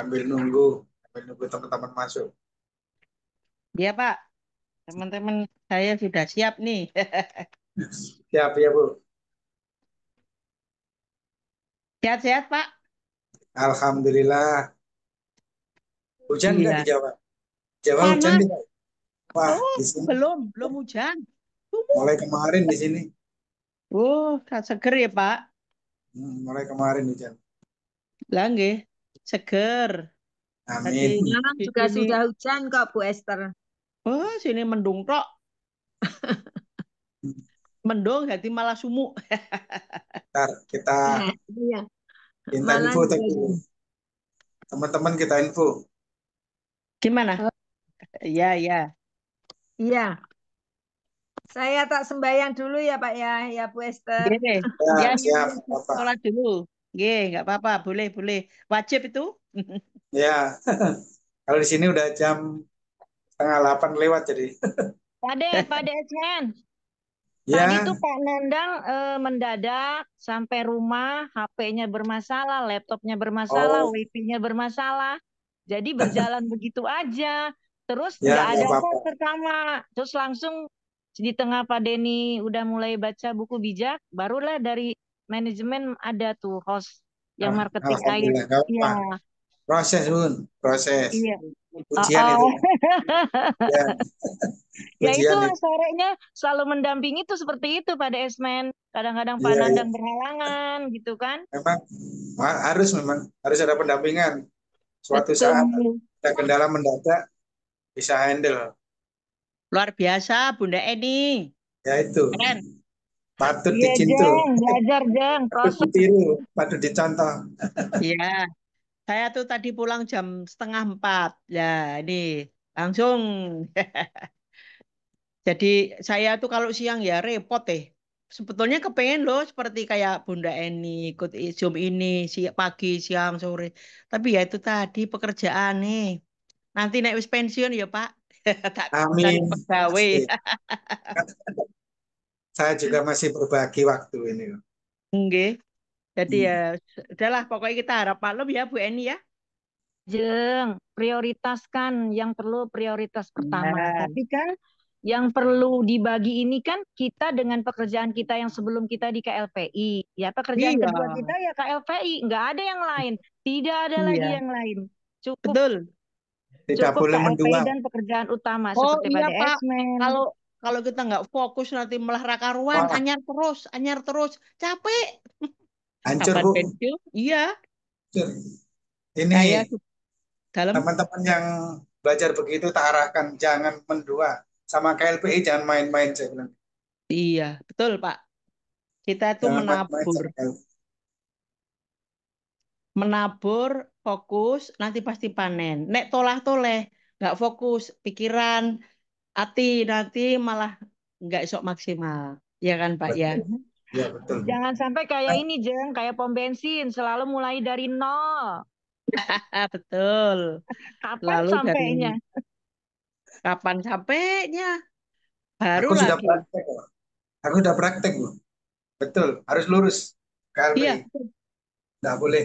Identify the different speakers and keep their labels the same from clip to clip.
Speaker 1: sambil nunggu teman-teman masuk.
Speaker 2: Iya, Pak. Teman-teman saya sudah siap nih.
Speaker 1: Siap ya Bu.
Speaker 2: Sehat-sehat, Pak.
Speaker 1: Alhamdulillah. Hujan nggak di
Speaker 2: Iya.
Speaker 1: Jawa? Jawa hujan
Speaker 2: Panas.
Speaker 1: tidak? Wah,
Speaker 2: Oh,
Speaker 1: di sini
Speaker 2: belum hujan. Tunggu.
Speaker 1: mulai kemarin di sini.
Speaker 2: Oh, seger ya, Pak.
Speaker 1: Mulai kemarin hujan.
Speaker 2: Lah nggih, seger. Tadi
Speaker 1: Amin.
Speaker 3: Malang
Speaker 2: di
Speaker 3: juga
Speaker 2: sini,
Speaker 3: sudah hujan kok Bu Esther.
Speaker 2: oh sini mendung tok. Mendung jadi malah sumuk.
Speaker 1: Ntar kita
Speaker 3: Iya,
Speaker 1: minta
Speaker 3: Malang
Speaker 1: info
Speaker 3: juga
Speaker 1: tadi.
Speaker 3: sudah.
Speaker 1: Teman-teman kita info.
Speaker 2: Gimana?
Speaker 3: Oh,
Speaker 2: Iya, iya.
Speaker 3: iya, saya tak sembahyang dulu ya Pak ya, ya Bu Esther.
Speaker 2: Nggih.
Speaker 1: Ya,
Speaker 2: Ya,
Speaker 1: siap, Bapak.
Speaker 2: sholat dulu. Nggih, nggak apa-apa. Boleh, boleh. Wajib itu.
Speaker 1: Ya, kalau di sini udah jam setengah 8 lewat jadi.
Speaker 3: Pak Desmen, tadi tuh
Speaker 1: Ya,
Speaker 3: Pak Nandang mendadak sampai rumah, HP-nya bermasalah, laptopnya bermasalah,
Speaker 1: oh,
Speaker 3: WiFi-nya bermasalah. Jadi berjalan begitu aja. Terus
Speaker 1: ya
Speaker 3: nggak
Speaker 1: nggak
Speaker 3: ada
Speaker 1: apa-apa.
Speaker 3: host pertama. Terus langsung di tengah Pak Denny udah mulai baca buku bijak, barulah dari manajemen ada tuh host yang marketing air.
Speaker 1: Alhamdulillah, nggak
Speaker 3: Iya,
Speaker 1: apa. Proses, Bun. Proses.
Speaker 3: iya. Oh,
Speaker 1: Ujian
Speaker 3: oh.
Speaker 1: itu. Ya,
Speaker 3: Ya itu
Speaker 1: ujian itu.
Speaker 3: sorenya selalu mendampingi tuh seperti itu pada Esmen. Kadang-kadang Pak
Speaker 1: Iya, iya.
Speaker 3: Nandang berhalangan gitu kan.
Speaker 1: Memang memang harus ada pendampingan. Suatu saat
Speaker 3: Betul.
Speaker 1: ada kendala mendadak bisa handle.
Speaker 2: Luar biasa, Bunda Eni.
Speaker 1: Ya itu.
Speaker 2: Keren.
Speaker 1: Patut
Speaker 3: Iya
Speaker 1: dicintu,
Speaker 3: Jeng, belajar Jeng,
Speaker 1: patut
Speaker 3: proses.
Speaker 1: ditiru, patut dicontoh.
Speaker 2: Iya, saya tuh tadi pulang jam setengah 4. Ya, ini langsung. Jadi saya tuh kalau siang ya repot deh. Sebetulnya kepengen loh seperti kayak Bunda Eni ikut Zoom ini pagi, siang, sore. Tapi ya itu tadi pekerjaan nih. Nanti naik wis pensiun ya Pak. Tak cari
Speaker 1: Amin.
Speaker 2: pegawai.
Speaker 1: Pasti. Saya juga masih berbagi waktu ini.
Speaker 2: Nggih. Jadi ya
Speaker 1: Hmm.
Speaker 2: udahlah pokoknya kita harap maklum ya Bu Eni ya.
Speaker 3: Jeng, prioritaskan yang perlu prioritas pertama.
Speaker 2: Iya.
Speaker 3: Tapi kan yang perlu dibagi ini kan kita dengan pekerjaan kita yang sebelum kita di KLPI. Ya pekerjaan
Speaker 2: Iya.
Speaker 3: kedua kita ya KLPI. Nggak ada yang lain. Tidak ada lagi
Speaker 2: Iya.
Speaker 3: yang lain. Cukup
Speaker 2: Betul.
Speaker 1: Tidak
Speaker 3: cukup
Speaker 1: boleh
Speaker 3: KLPI
Speaker 1: mendua.
Speaker 3: dan pekerjaan utama
Speaker 2: Oh
Speaker 3: seperti
Speaker 2: iya
Speaker 3: pada
Speaker 2: Pak,
Speaker 3: Esmen.
Speaker 2: kalau kalau kita nggak fokus nanti malah raka-ruan,
Speaker 1: Wah,
Speaker 2: anyar terus, capek.
Speaker 1: hancur
Speaker 2: Kapan
Speaker 1: Bu.
Speaker 2: pensiun? Iya,
Speaker 1: Hancur. Ini
Speaker 2: saya dalam.
Speaker 1: teman-teman yang belajar begitu tak arahkan jangan mendua. Sama KLPI jangan main-main saya bilang.
Speaker 2: Iya, betul Pak. Kita tuh
Speaker 1: Jangan main-main
Speaker 2: menabur,
Speaker 1: sama KLPI.
Speaker 2: menabur, fokus, nanti pasti panen. Nek tolah-toleh, nggak fokus, pikiran, hati nanti malah nggak esok maksimal. Ya kan Pak ya?
Speaker 1: Betul. Ya betul Bu.
Speaker 3: Jangan sampai kayak ini, Jeng, kayak pom bensin, selalu mulai dari nol.
Speaker 2: Ah, betul.
Speaker 3: Kapan
Speaker 2: Lalu dari
Speaker 3: sampainya?
Speaker 2: kapan sampainya? Baru
Speaker 1: Aku sudah
Speaker 2: lagi.
Speaker 1: praktek kok. Aku sudah praktek Bu. Betul. Harus lurus KLPI.
Speaker 2: Iya,
Speaker 1: Nggak boleh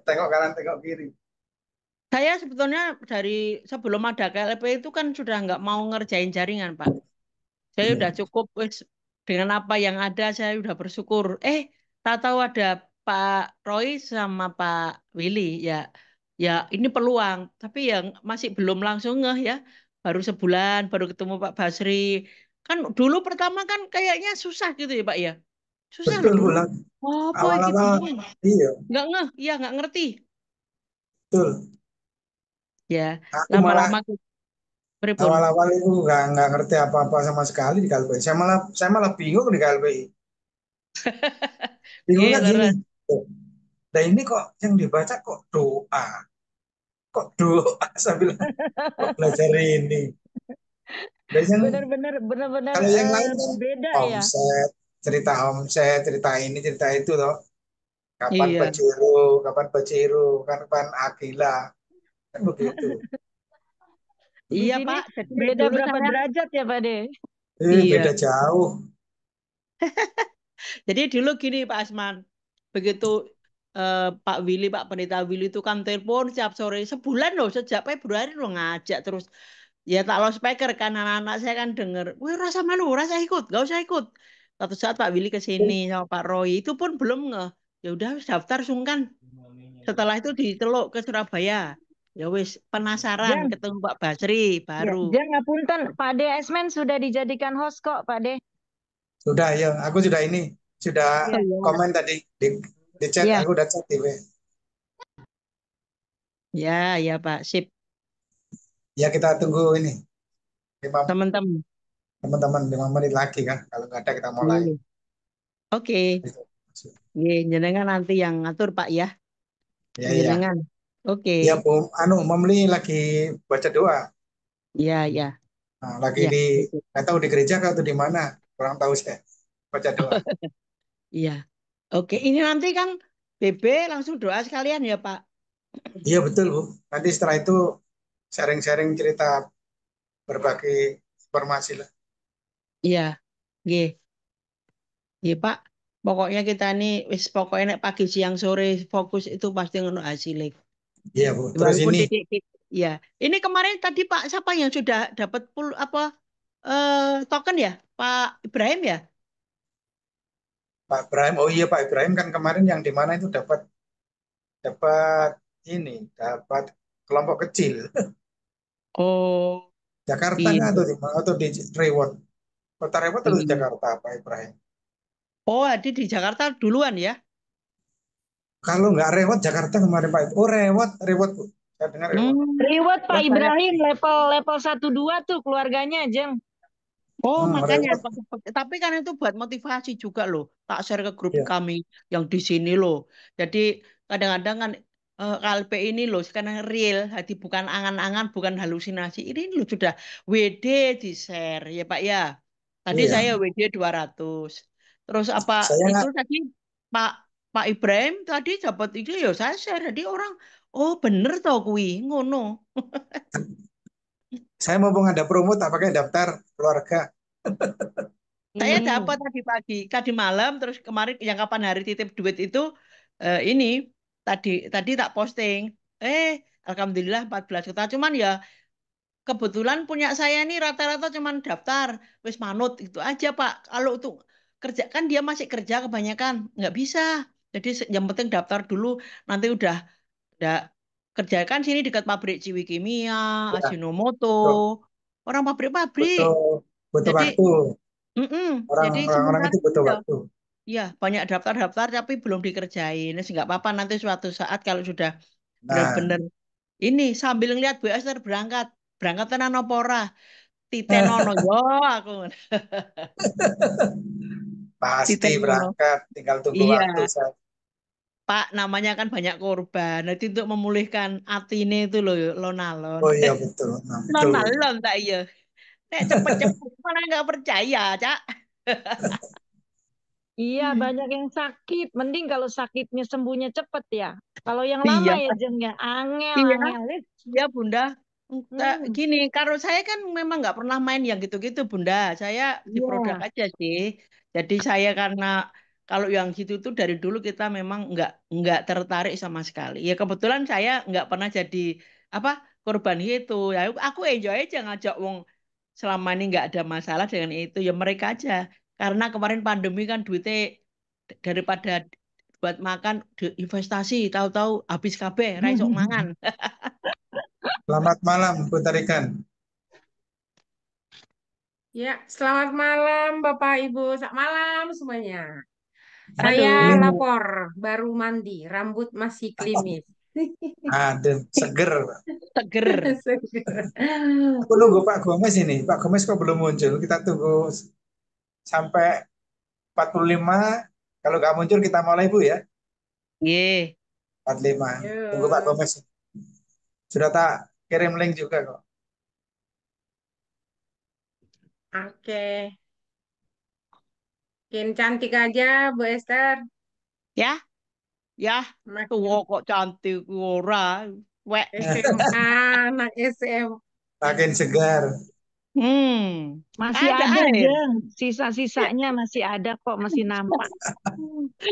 Speaker 1: tengok kanan tengok kiri.
Speaker 2: saya sebetulnya dari sebelum ada KLP itu kan sudah nggak mau ngerjain jaringan, Pak. Saya
Speaker 1: Iya.
Speaker 2: udah cukup wes, dengan apa yang ada, saya udah bersyukur. Tak tahu ada Pak Roy sama Pak Willy, ya, ya ini peluang. Tapi yang masih belum langsung ngeh ya, baru sebulan, baru ketemu Pak Basri. Kan dulu pertama kan kayaknya susah gitu ya, Pak ya. Susah loh
Speaker 1: Betul
Speaker 2: dulu.
Speaker 1: pulang
Speaker 2: Oh, apa ini
Speaker 1: awal-awal.
Speaker 2: bingung.
Speaker 1: Iya,
Speaker 2: Nggak ngeh, iya nggak ngerti.
Speaker 1: betul.
Speaker 2: Ya,
Speaker 1: Aku malah
Speaker 2: lama-lama pripun.
Speaker 1: awal-awal itu nggak ngerti apa-apa sama sekali di KLPI. Saya malah bingung di KLPI. Bingungnya
Speaker 2: Nggih,
Speaker 1: gini.
Speaker 2: leres.
Speaker 1: Nah ini kok yang dibaca kok doa. Kok doa? Saya bilang, kok belajar ini. Dan yang
Speaker 3: Benar-benar benar-benar
Speaker 1: kalau yang lain kan
Speaker 3: beda ya.
Speaker 1: omset, cerita ini, cerita itu loh.
Speaker 2: Iya.
Speaker 1: Kapan Pajero, kapan Agila. Kan begitu.
Speaker 3: Di
Speaker 2: Iya,
Speaker 3: sini
Speaker 2: Pak. Jadi
Speaker 3: beda
Speaker 2: dulu
Speaker 3: berapa
Speaker 2: saya
Speaker 3: derajat ya, Pak De?
Speaker 1: Beda
Speaker 2: iya.
Speaker 1: jauh.
Speaker 2: Jadi dulu gini Pak Asman. Begitu Pak Willy, Pak Pendeta Willy itu kan telepon setiap sore sebulan loh, sejak Februari loh ngajak terus. Ya tak loudspeaker kan anak-anak saya kan denger, wih rasa malu, rasa ikut, gak usah ikut. Satu saat Pak Willy ke sini sama Pak Roy, itu pun belum ngeh. Ya udah wis daftar sungkan. Setelah itu diteluk ke Surabaya. Ya wis penasaran
Speaker 3: Jeng,
Speaker 2: ketemu Pak Basri
Speaker 3: ya,
Speaker 2: baru.
Speaker 3: Jeng ngapunten, Pak De Esmen sudah dijadikan host kok, Pak De.
Speaker 1: Sudah ya, aku sudah ini, sudah
Speaker 3: Iya.
Speaker 2: Oh iya.
Speaker 1: komen tadi di chat,
Speaker 3: Iya,
Speaker 1: aku udah chat di WA.
Speaker 2: Ya, ya Pak, sip.
Speaker 1: Ya kita tunggu ini,
Speaker 2: Teman-teman.
Speaker 1: teman-teman 5 menit lagi kan, kalau nggak ada kita mulai.
Speaker 2: Iya. Oke. Iya, jenengan nanti yang ngatur Pak ya.
Speaker 1: Ya ya,
Speaker 2: Jenengan. Oke.
Speaker 1: ya Bu, Memli lagi baca doa.
Speaker 2: Iya, ya.
Speaker 1: Nah, lagi
Speaker 2: Iya.
Speaker 1: di,
Speaker 2: Oke.
Speaker 1: nggak tahu di gereja atau di mana, kurang tahu saya baca doa.
Speaker 2: Iya. Oke, ini nanti kan BB langsung doa sekalian ya Pak.
Speaker 1: Iya betul Bu. Nanti setelah itu sharing-sharing cerita, berbagi informasi lah.
Speaker 2: Iya. Iya. Iya Pak. Pokoknya kita nih wis pokoknya nek pagi siang sore fokus itu pasti ngono hasilnya.
Speaker 1: Iya Bu. Terus
Speaker 2: Walaupun
Speaker 1: ini
Speaker 2: titik ya. Ini kemarin tadi Pak siapa yang sudah dapat apa token ya? Pak Ibrahim ya?
Speaker 1: Pak Ibrahim, oh iya Pak Ibrahim kan kemarin yang di mana itu dapat dapat dapat kelompok kecil.
Speaker 2: Oh,
Speaker 1: Jakarta
Speaker 2: iya.
Speaker 1: nggak atau di Reward. Kota Reward atau di
Speaker 2: Iya.
Speaker 1: Jakarta Pak Ibrahim?
Speaker 2: Oh, Adi di Jakarta duluan ya?
Speaker 1: Kalau nggak Reward Jakarta kemarin Pak. Oh Reward Bu. Saya dengar Reward.
Speaker 3: reward Pak
Speaker 2: Wah, saya.
Speaker 3: Ibrahim level level 1 2 tuh keluarganya, Jeng.
Speaker 2: Oh, makanya.
Speaker 1: Reward.
Speaker 2: Tapi kan itu buat motivasi juga loh. Tak share ke grup
Speaker 1: Iya,
Speaker 2: kami yang di sini loh. Jadi kadang-kadang kan KLP ini loh sekarang real, jadi bukan angan-angan, bukan halusinasi. Ini loh sudah WD di share ya Pak ya. Tadi
Speaker 1: iya.
Speaker 2: saya WD 200. Terus apa
Speaker 1: Saya
Speaker 2: itu
Speaker 1: nggak,
Speaker 2: tadi Pak Pak Ibrahim tadi dapat itu ya saya share. Jadi orang, oh bener toh kui ngono.
Speaker 1: saya mumpung ada promo tak pakai daftar keluarga.
Speaker 2: Saya
Speaker 3: Hmm.
Speaker 2: dapat tadi pagi, tadi malam, terus kemarin yang kapan hari titip duit itu ini tadi tadi tak posting. Alhamdulillah 14 juta. Cuman ya kebetulan punya saya nih rata-rata cuman daftar, wis manut itu aja Pak. Kalau untuk kerja kan dia masih kerja kebanyakan, nggak bisa. Jadi yang penting daftar dulu, nanti udah kerja kan sini dekat pabrik Ciwikimia,
Speaker 1: Ya,
Speaker 2: Ajinomoto,
Speaker 1: betul.
Speaker 2: orang pabrik-pabrik.
Speaker 1: Butuh butuh
Speaker 2: Jadi
Speaker 1: waktu.
Speaker 2: mm-mm. Jadi
Speaker 1: Orang-orang
Speaker 2: sementara
Speaker 1: itu butuh
Speaker 2: ya,
Speaker 1: waktu.
Speaker 2: ya banyak daftar-daftar tapi belum dikerjain. Nah, nggak apa-apa nanti suatu saat kalau sudah
Speaker 1: Nah,
Speaker 2: benar-benar ini sambil ngeliat Bu Esther berangkat, berangkat tenan apa ora? Titenono yo aku.
Speaker 1: pasti
Speaker 2: Titenono.
Speaker 1: berangkat. Tinggal tunggu waktu.
Speaker 2: Iya, Pak namanya kan banyak korban. Nanti untuk memulihkan atine itu loh lonalon.
Speaker 1: Oh iya betul. Nah, betul.
Speaker 2: Lonalon tak iya. Nek cepet-cepet mana nggak percaya, Cak.
Speaker 3: Iya, banyak yang sakit. Mending kalau sakitnya sembuhnya cepet ya. Kalau yang lama
Speaker 2: Iya,
Speaker 3: ya, Jeng ya, angel,
Speaker 2: iya.
Speaker 3: angel.
Speaker 2: Ya Bunda,
Speaker 3: Hmm.
Speaker 2: gini, kalau saya kan memang nggak pernah main yang gitu-gitu Bunda. Saya di produk
Speaker 3: Iya.
Speaker 2: aja sih. Jadi saya karena kalau yang gitu tuh dari dulu kita memang nggak tertarik sama sekali. Ya kebetulan saya nggak pernah jadi apa korban itu. Ya aku enjoy aja ngajak wong selama ini nggak ada masalah dengan itu. Ya mereka aja. Karena kemarin pandemi kan duitnya daripada buat makan investasi tahu-tahu habis kabeh ra iso mangan.
Speaker 1: Selamat malam, Bu Tarikan.
Speaker 4: Ya, selamat malam Bapak Ibu. Selamat malam semuanya. Saya
Speaker 1: Ini
Speaker 2: Halo.
Speaker 4: lapor, baru mandi, rambut masih klimis.
Speaker 1: ada seger.
Speaker 2: Seger.
Speaker 4: Seger.
Speaker 1: Aku nunggu Pak Gomez ini. Pak Gomez kok belum muncul? Kita tunggu sampai 45. Kalau nggak muncul kita mulai Bu ya.
Speaker 2: Ye.
Speaker 1: 45. Tunggu Pak
Speaker 4: Yuk,
Speaker 1: Gomez. Sudah tak kirim link juga kok.
Speaker 4: oke. Makin cantik aja, Bu Esther.
Speaker 2: Ya, ya. Tuh
Speaker 4: Makin
Speaker 2: kok cantik ora. Wek.
Speaker 4: SMA, anak SMA.
Speaker 1: Makin segar.
Speaker 2: Hmm.
Speaker 3: Masih
Speaker 2: Ada
Speaker 3: ada,
Speaker 2: air.
Speaker 3: Jeng. Sisa-sisanya masih ada kok, masih nampak.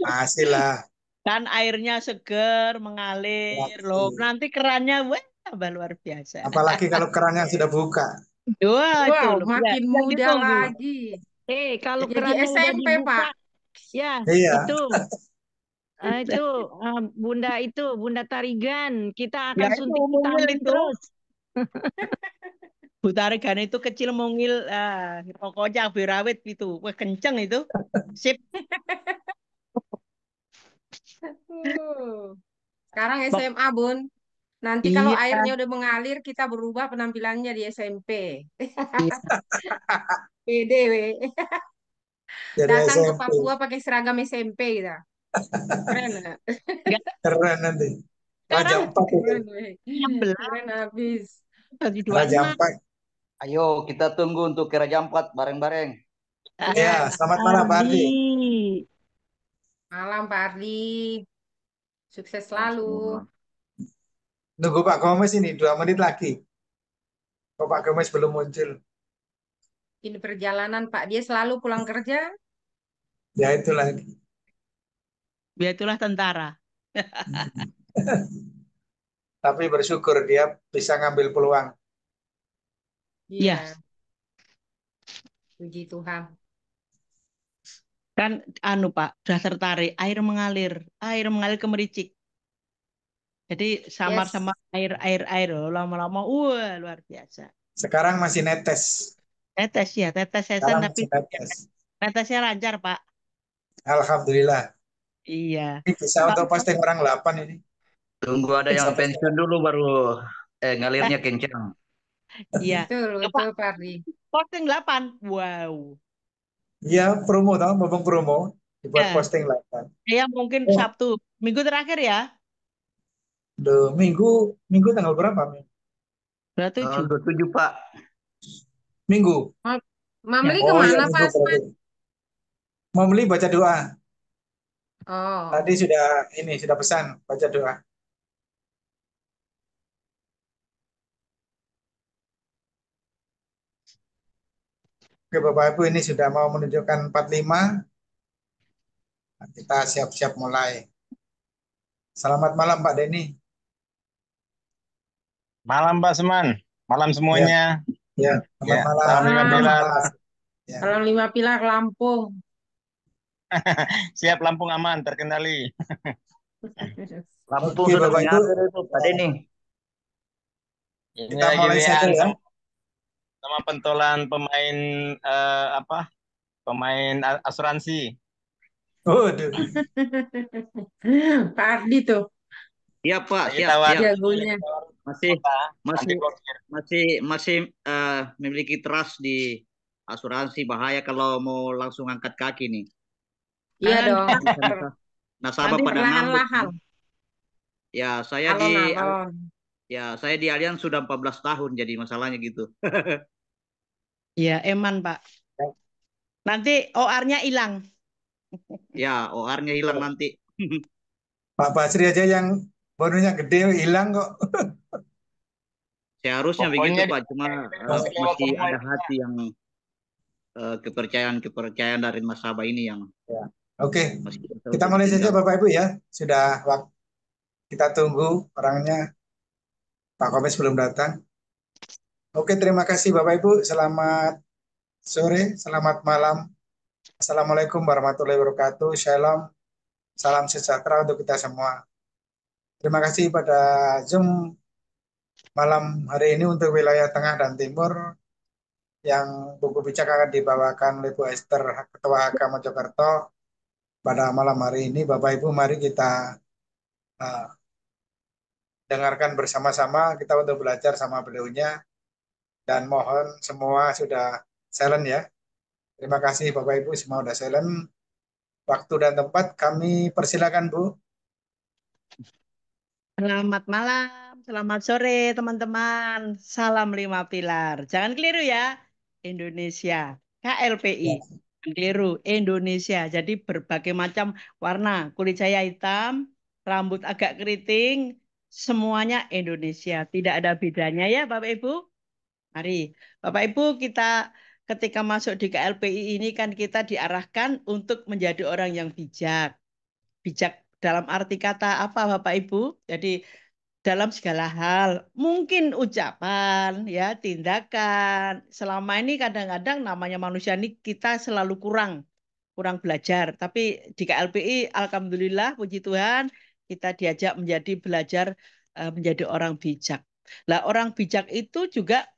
Speaker 1: Masih lah.
Speaker 2: kan airnya seger mengalir loh.
Speaker 1: Lagi.
Speaker 2: Nanti kerannya wah tambah luar biasa.
Speaker 1: Apalagi kalau kerannya sudah buka.
Speaker 2: Wah itu
Speaker 4: Wow,
Speaker 2: loh ya,
Speaker 4: makin
Speaker 2: yang
Speaker 4: muda
Speaker 2: ditunggu.
Speaker 4: lagi.
Speaker 3: Kalau
Speaker 4: Jadi
Speaker 3: kerannya udah
Speaker 4: SMP,
Speaker 3: dibuka,
Speaker 4: Pak.
Speaker 3: ya
Speaker 1: Iya,
Speaker 3: itu Bunda Tarigan, kita
Speaker 2: Ya
Speaker 3: akan
Speaker 2: itu
Speaker 3: suntik
Speaker 2: mungil
Speaker 3: vitamin
Speaker 2: itu.
Speaker 3: terus.
Speaker 2: Bu Tarigan itu kecil mungil, pokoknya cabai rawit gitu. Wah kenceng itu. Sip.
Speaker 4: Uh, Sekarang
Speaker 2: Pok-
Speaker 4: SMA, Bun. Nanti kalau
Speaker 2: Iya,
Speaker 4: airnya udah mengalir, kita berubah penampilannya di SMP.
Speaker 2: iya.
Speaker 4: PDW.
Speaker 1: jadi
Speaker 4: Datang ke
Speaker 1: SMP.
Speaker 4: Papua pakai seragam SMP kita. Keren, nggak?
Speaker 2: Enggak,
Speaker 1: Keren nanti. Raja
Speaker 2: sekarang
Speaker 1: Empat itu.
Speaker 4: Keren, weh.
Speaker 2: 16
Speaker 4: Keren habis.
Speaker 2: bagi
Speaker 1: Raja
Speaker 2: 26.
Speaker 1: Empat.
Speaker 5: Ayo kita tunggu untuk ke Raja Ampat bareng-bareng.
Speaker 1: Ya,
Speaker 4: Yes.
Speaker 1: selamat malam Pak Ardi.
Speaker 3: Ardi.
Speaker 4: Malam, Pak Ardi. Sukses
Speaker 5: Salam
Speaker 4: selalu.
Speaker 5: semua.
Speaker 1: Nunggu Pak Gomez ini 2 menit lagi. Kok Pak Gomez belum muncul?
Speaker 4: Ini perjalanan, Pak. Dia selalu pulang kerja.
Speaker 1: Ya itu lagi.
Speaker 2: Ya itulah tentara.
Speaker 1: Tapi bersyukur dia bisa ngambil peluang.
Speaker 4: Iya,
Speaker 2: Iya,
Speaker 4: puji Tuhan.
Speaker 2: kan anu Pak, sudah tertarik, air mengalir ke Mericik. Jadi
Speaker 4: Yes.
Speaker 2: samar-samar air loh, lama-lama, wah luar biasa.
Speaker 1: Sekarang masih netes.
Speaker 2: Tetes ya, tetes sesan
Speaker 1: Sekarang
Speaker 2: tapi
Speaker 1: masih netes.
Speaker 2: netesnya lancar Pak.
Speaker 1: Alhamdulillah.
Speaker 2: Iya.
Speaker 1: Ini bisa
Speaker 2: Pak,
Speaker 1: untuk posting orang 8 ini.
Speaker 5: Tunggu ada
Speaker 1: Bisa
Speaker 5: yang
Speaker 1: posting.
Speaker 5: pensiun dulu baru ngalirnya kencang.
Speaker 2: iya.
Speaker 4: Betul,
Speaker 2: Loh, Pak,
Speaker 4: betul, Pak Ardi.
Speaker 2: posting 8. Wow.
Speaker 1: Iya, promo tau, mumpung promo. Dibuat
Speaker 2: Ya,
Speaker 1: posting 8.
Speaker 2: ya mungkin
Speaker 1: Oh,
Speaker 2: Sabtu. Minggu terakhir ya,
Speaker 1: minggu tanggal berapa?
Speaker 2: 27.
Speaker 5: 27 Pak.
Speaker 1: Minggu.
Speaker 4: Mamli
Speaker 2: Ya.
Speaker 1: Oh ya,
Speaker 4: kemana,
Speaker 1: minggu
Speaker 4: Pak Asman?
Speaker 1: berarti. Mau beli baca doa.
Speaker 4: Oh,
Speaker 1: Tadi sudah pesan baca doa. Oke Bapak Ibu, ini sudah mau menunjukkan 45. Kita siap-siap mulai. Selamat malam Pak Denny.
Speaker 6: Malam Pak Seman, malam
Speaker 1: Ya,
Speaker 6: semuanya.
Speaker 1: ya, selamat
Speaker 6: Ya,
Speaker 1: malam.
Speaker 6: salam lima
Speaker 4: malam.
Speaker 6: pilar.
Speaker 1: Ya.
Speaker 4: Salam 5 Pilar Lampung.
Speaker 6: Siap Lampung aman, terkendali.
Speaker 5: Lampung
Speaker 1: Oke
Speaker 5: sudah
Speaker 1: Bapak Ibu,
Speaker 5: mengalir itu Pak Denny.
Speaker 6: Ini
Speaker 1: kita
Speaker 6: lagi
Speaker 1: mulai saja
Speaker 6: WA-an
Speaker 1: ya.
Speaker 6: sama pentolan pemain pemain asuransi.
Speaker 1: Waduh,
Speaker 4: Pak Ardi tuh,
Speaker 5: Siap Pak,
Speaker 6: Lagi
Speaker 5: siap,
Speaker 6: tawar
Speaker 5: siap.
Speaker 4: jagonya.
Speaker 5: Masih
Speaker 6: kota
Speaker 5: masih
Speaker 6: anti blokir.
Speaker 5: masih memiliki trust di asuransi, bahaya kalau mau langsung angkat kaki nih.
Speaker 4: Iya
Speaker 2: Jangan
Speaker 4: dong.
Speaker 5: Nasabah pada ngambek.
Speaker 4: Perlahan-lahan,
Speaker 5: Ya,
Speaker 4: alon-alon.
Speaker 5: saya di Allianz sudah 14 tahun jadi masalahnya gitu.
Speaker 2: Ya, eman Pak. Nanti OR-nya hilang.
Speaker 5: Ya, OR-nya hilang nanti.
Speaker 1: Pak Basri aja yang bonusnya gede hilang kok.
Speaker 5: Seharusnya
Speaker 6: Pokoknya
Speaker 5: begitu Pak, cuma
Speaker 6: masih lewat
Speaker 5: masih
Speaker 6: semua
Speaker 5: ada
Speaker 6: itu.
Speaker 5: hati yang kepercayaan dari nasabah ini yang
Speaker 1: Ya. Oke,
Speaker 5: masih bisa
Speaker 1: kita
Speaker 5: untuk
Speaker 1: mulai saja
Speaker 5: ditinggal.
Speaker 1: Bapak Ibu ya. Sudah waktu kita tunggu orangnya. Pak Komes belum datang. Oke, terima kasih Bapak Ibu. Selamat sore, selamat malam. Assalamualaikum warahmatullahi wabarakatuh. Shalom, salam sejahtera untuk kita semua. Terima kasih pada Zoom malam hari ini untuk wilayah tengah dan timur yang buku bijak akan dibawakan oleh Bu Esther, Ketua HK Mojokerto. Pada malam hari ini, Bapak Ibu, mari kita uh, dengarkan bersama-sama, kita untuk belajar sama beliaunya, dan mohon semua sudah silent ya. Terima kasih Bapak Ibu, semua sudah silent. Waktu dan tempat kami persilakan Bu.
Speaker 2: Selamat malam, selamat sore teman-teman. Salam 5 Pilar. Jangan keliru ya, Indonesia. KLPI.
Speaker 1: Ya.
Speaker 2: Jangan keliru, Indonesia. Jadi berbagai macam warna. Kulit saya hitam, rambut agak keriting, semuanya Indonesia. Tidak ada bedanya ya Bapak Ibu. Mari, Bapak Ibu, kita ketika masuk di KLPI ini kan kita diarahkan untuk menjadi orang yang bijak. Bijak dalam arti kata apa Bapak Ibu? Jadi dalam segala hal, mungkin ucapan, ya, tindakan. Selama ini kadang-kadang namanya manusia ini kita selalu kurang belajar. Tapi di KLPI, alhamdulillah, puji Tuhan, kita diajak menjadi belajar menjadi orang bijak. Lah, orang bijak itu juga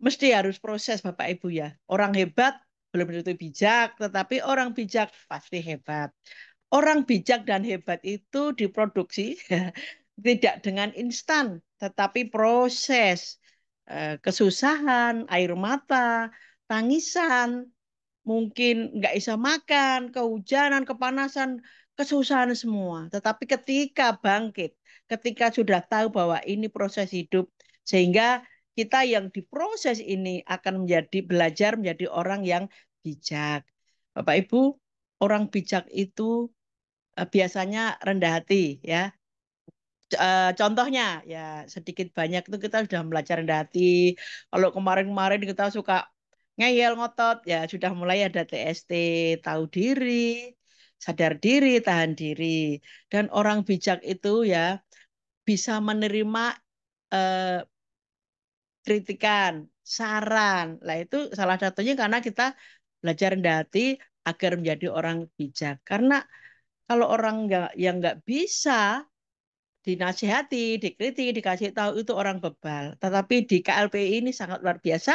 Speaker 2: mesti harus proses Bapak Ibu ya. Orang hebat belum tentu bijak, tetapi orang bijak pasti hebat. Orang bijak dan hebat itu diproduksi tidak dengan instan, tetapi proses. Kesusahan, air mata, tangisan, mungkin nggak bisa makan, kehujanan, kepanasan, kesusahan semua. Tetapi ketika bangkit, ketika sudah tahu bahwa ini proses hidup, sehingga kita yang diproses ini akan belajar menjadi orang yang bijak. Bapak Ibu, orang bijak itu biasanya rendah hati, ya. Contohnya ya sedikit banyak itu kita sudah belajar rendah hati. Kalau kemarin-kemarin kita suka ngeyel ngotot ya sudah mulai ada TST, tahu diri, sadar diri, tahan diri. Dan orang bijak itu ya bisa menerima eh, kritikan, saran. Lah itu salah satunya karena kita belajar rendah hati agar menjadi orang bijak. Karena kalau orang yang nggak bisa dinasihati, dikritik, dikasih tahu itu orang bebal. Tetapi di KLPI ini sangat luar biasa,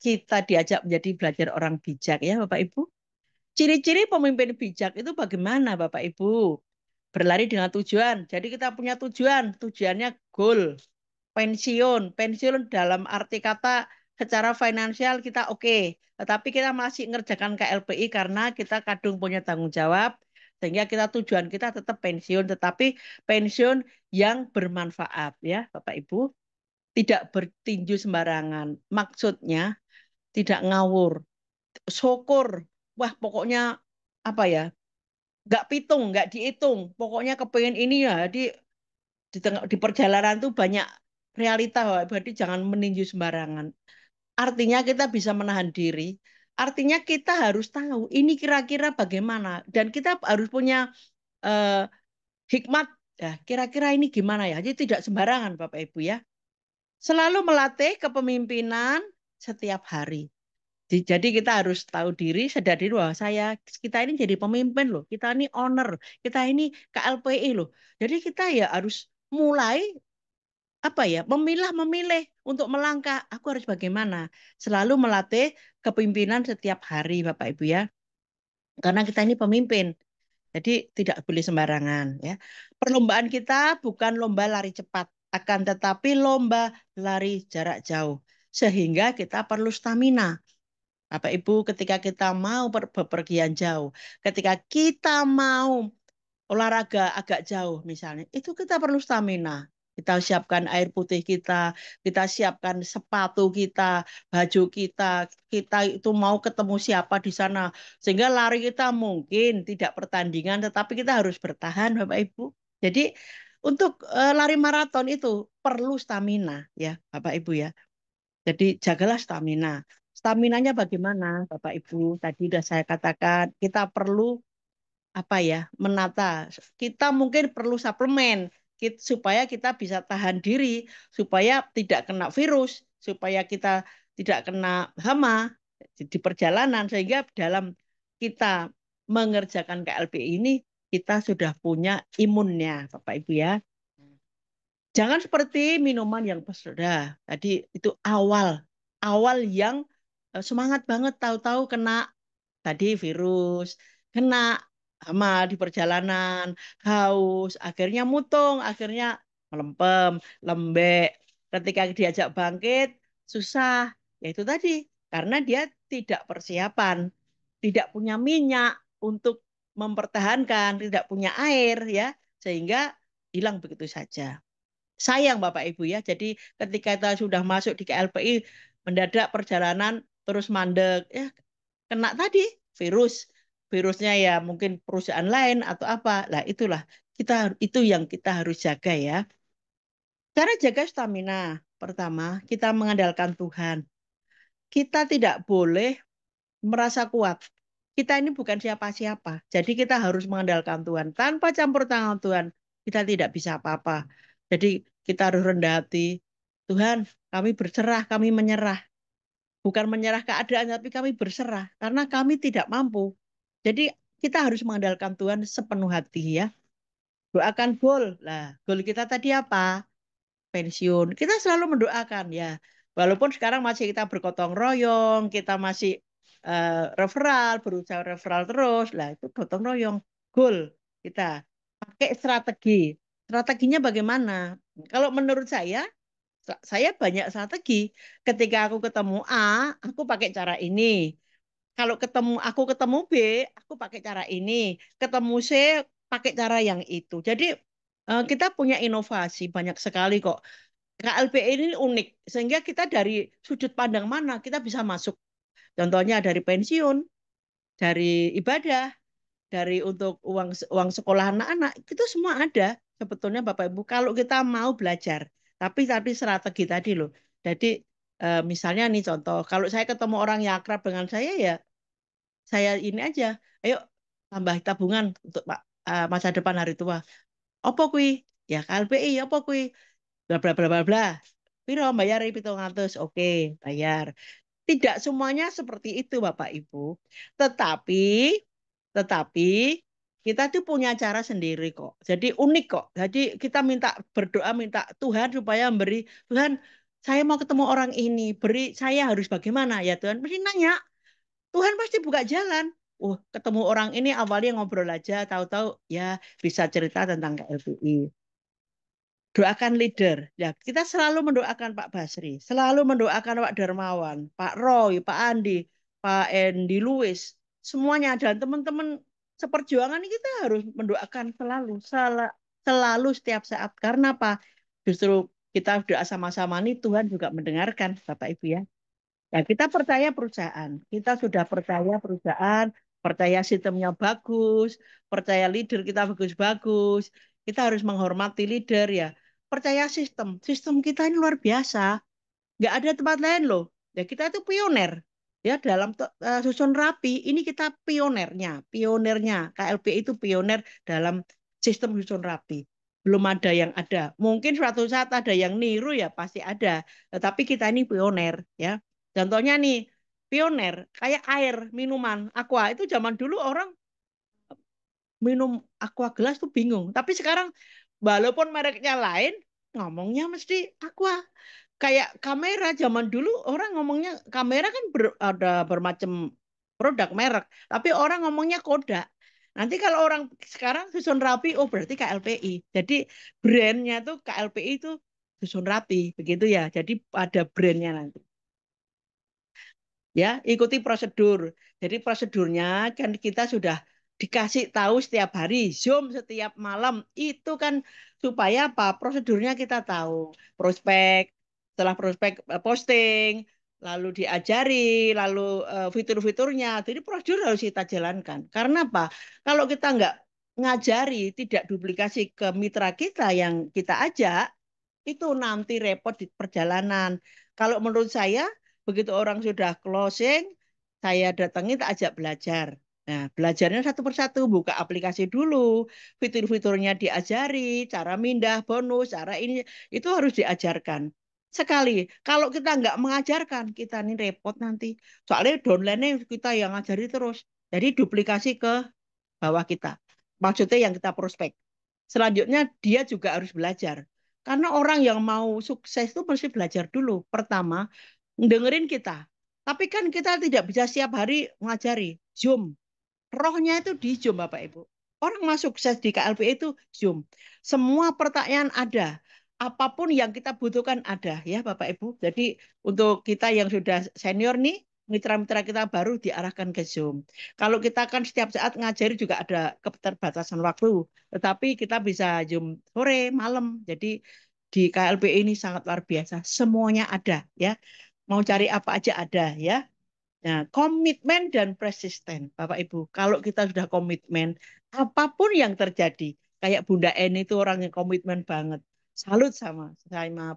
Speaker 2: kita diajak menjadi belajar orang bijak ya Bapak Ibu. Ciri-ciri pemimpin bijak itu bagaimana Bapak Ibu? Berlari dengan tujuan. Jadi kita punya tujuan, tujuannya goal, pensiun. Pensiun dalam arti kata secara finansial kita oke. Tetapi kita masih ngerjakan KLPI karena kita kadung punya tanggung jawab. Sehingga kita tujuan kita tetap pensiun. Tetapi pensiun yang bermanfaat ya Bapak Ibu. Tidak bertinju sembarangan. Maksudnya tidak ngawur. Syukur. Wah pokoknya apa ya. Nggak pitung, nggak dihitung. Pokoknya kepengen ini ya. Di perjalanan tuh banyak realita, berarti jangan meninju sembarangan. Artinya kita bisa menahan diri. Artinya kita harus tahu ini kira-kira bagaimana dan kita harus punya eh, hikmat. Ya, kira-kira ini gimana ya? Jadi tidak sembarangan Bapak Ibu ya. Selalu melatih kepemimpinan setiap hari. Jadi kita harus tahu diri, sadar diri bahwa kita ini jadi pemimpin loh. Kita ini owner, kita ini KLPI loh. Jadi kita ya harus mulai apa ya memilih untuk melangkah aku harus bagaimana selalu melatih kepemimpinan setiap hari Bapak Ibu ya karena kita ini pemimpin jadi tidak boleh sembarangan ya perlombaan kita bukan lomba lari cepat akan tetapi lomba lari jarak jauh sehingga kita perlu stamina Bapak Ibu ketika kita mau bepergian jauh ketika kita mau olahraga agak jauh misalnya, itu kita perlu stamina. Kita siapkan air putih kita siapkan sepatu kita, baju kita itu mau ketemu siapa di sana. Sehingga lari kita mungkin tidak pertandingan, tetapi kita harus bertahan, Bapak Ibu. Jadi untuk lari maraton itu perlu stamina, ya, Bapak Ibu ya. Jadi jagalah stamina. Staminanya bagaimana, Bapak Ibu? Tadi sudah saya katakan, kita perlu apa ya menata kita mungkin perlu suplemen supaya kita bisa tahan diri supaya tidak kena virus supaya kita tidak kena hama di perjalanan sehingga dalam kita mengerjakan KLB ini kita sudah punya imunnya Bapak Ibu ya jangan seperti minuman yang bersoda tadi itu awal awal yang semangat banget tahu-tahu kena tadi virus, kena hama di perjalanan, haus, akhirnya mutung, akhirnya melempem, lembek. Ketika diajak bangkit, susah. Ya itu tadi, karena dia tidak persiapan, tidak punya minyak untuk mempertahankan, tidak punya air ya, sehingga hilang begitu saja. Sayang Bapak Ibu ya. Jadi ketika kita sudah masuk di KLPI, mendadak perjalanan terus mandek. Ya kena tadi virus. Virusnya ya mungkin perusahaan lain atau apa. Lah itulah kita itu yang kita harus jaga ya. Cara jaga stamina. Pertama, kita mengandalkan Tuhan. Kita tidak boleh merasa kuat. kita ini bukan siapa-siapa. Jadi kita harus mengandalkan Tuhan. Tanpa campur tangan Tuhan, kita tidak bisa apa-apa. Jadi kita harus rendah hati. Tuhan, kami berserah, kami menyerah. Bukan menyerah keadaan, tapi kami berserah. Karena kami tidak mampu. Jadi kita harus mengandalkan Tuhan sepenuh hati ya. Doakan gol. Lah, gol kita tadi apa? Pensiun. Kita selalu mendoakan ya. Walaupun sekarang masih kita bergotong royong, kita masih referral, berusaha referral terus. Lah itu gotong royong. Goal kita pakai strategi. Strateginya bagaimana? Kalau menurut saya banyak strategi. Ketika aku ketemu A, aku pakai cara ini. Kalau aku ketemu B, aku pakai cara ini. Ketemu C, pakai cara yang itu. Jadi kita punya inovasi banyak sekali kok. KLBI ini unik, sehingga kita dari sudut pandang mana kita bisa masuk. Contohnya dari pensiun, dari ibadah, dari untuk uang sekolah anak-anak, itu semua ada sebetulnya Bapak Ibu. Kalau kita mau belajar, tapi strategi tadi loh. Jadi misalnya nih contoh, kalau saya ketemu orang yang akrab dengan saya ya, saya ini aja, ayo tambah tabungan untuk masa depan hari tua. Apa kui? Ya KLBI, apa kui? Bla bla bla bla bla. Piro bayar 700, oke, bayar. Tidak semuanya seperti itu Bapak Ibu. Tetapi tetapi kita tuh punya cara sendiri kok. Jadi unik kok. Jadi kita berdoa minta Tuhan supaya memberi, Tuhan, saya mau ketemu orang ini, beri saya harus bagaimana ya Tuhan? Mesti nanya. Tuhan pasti buka jalan. Ketemu orang ini awalnya ngobrol aja, tahu-tahu ya bisa cerita tentang KLBI. Doakan leader. Ya, kita selalu mendoakan Pak Basri, selalu mendoakan Pak Darmawan, Pak Roy, Pak Andi, Pak Andy Lewis, semuanya dan teman-teman seperjuangan ini kita harus mendoakan selalu setiap saat. Karena apa? Justru kita doa sama-sama ini Tuhan juga mendengarkan, Bapak Ibu ya. Ya, kita percaya perusahaan. Kita sudah percaya perusahaan, percaya sistemnya bagus, percaya leader kita bagus-bagus. Kita harus menghormati leader ya. Percaya sistem. Sistem kita ini luar biasa. Nggak ada tempat lain loh. Ya kita itu pioner. Ya dalam susun rapi, ini kita pionernya. KLB itu pioner dalam sistem susun rapi. Belum ada yang ada. Mungkin suatu saat ada yang niru ya pasti ada. Tetapi kita ini pioner ya. Contohnya nih, pioner kayak air minuman aqua itu zaman dulu orang minum aqua gelas tuh bingung. Tapi sekarang walaupun mereknya lain, ngomongnya mesti aqua. Kayak kamera zaman dulu orang ngomongnya kamera kan ada bermacam produk merek, tapi orang ngomongnya Kodak. Nanti kalau orang sekarang susun rapi, oh berarti KLPI. Jadi brandnya tuh KLPI itu susun rapi, begitu ya. Jadi ada brandnya nanti. Ya, ikuti prosedur. Jadi prosedurnya kan kita sudah dikasih tahu setiap hari, Zoom setiap malam. Itu kan supaya apa? Prosedurnya kita tahu. Prospek, setelah prospek posting, lalu diajari, lalu fitur-fiturnya. Jadi prosedur harus kita jalankan. Karena apa? Kalau kita nggak ngajari, tidak duplikasi ke mitra kita yang kita ajak, itu nanti repot di perjalanan. Kalau menurut saya, begitu orang sudah closing, saya datangi, tak ajak belajar. Nah, belajarnya satu persatu, buka aplikasi dulu, fitur-fiturnya diajari, cara mindah, bonus, cara ini, itu harus diajarkan. Sekali, kalau kita nggak mengajarkan, kita ini repot nanti. Soalnya downline-nya kita yang ngajari terus. Jadi duplikasi ke bawah kita. Maksudnya yang kita prospek. Selanjutnya dia juga harus belajar. Karena orang yang mau sukses itu mesti belajar dulu. Pertama, dengerin kita. Tapi kan kita tidak bisa setiap hari ngajari. Zoom. Rohnya itu di Zoom, Bapak Ibu. Orang mau sukses di KLB itu Zoom. Semua pertanyaan ada. Apapun yang kita butuhkan ada ya Bapak Ibu. Jadi untuk kita yang sudah senior nih, mitra-mitra kita baru diarahkan ke Zoom. Kalau kita kan setiap saat ngajari juga ada keterbatasan waktu. Tetapi kita bisa Zoom sore, malam. Jadi di KLB ini sangat luar biasa. Semuanya ada ya. Mau cari apa aja ada ya. Nah, komitmen dan persisten, Bapak Ibu. Kalau kita sudah komitmen, apapun yang terjadi, kayak Bunda Eni itu orang yang komitmen banget. Salut sama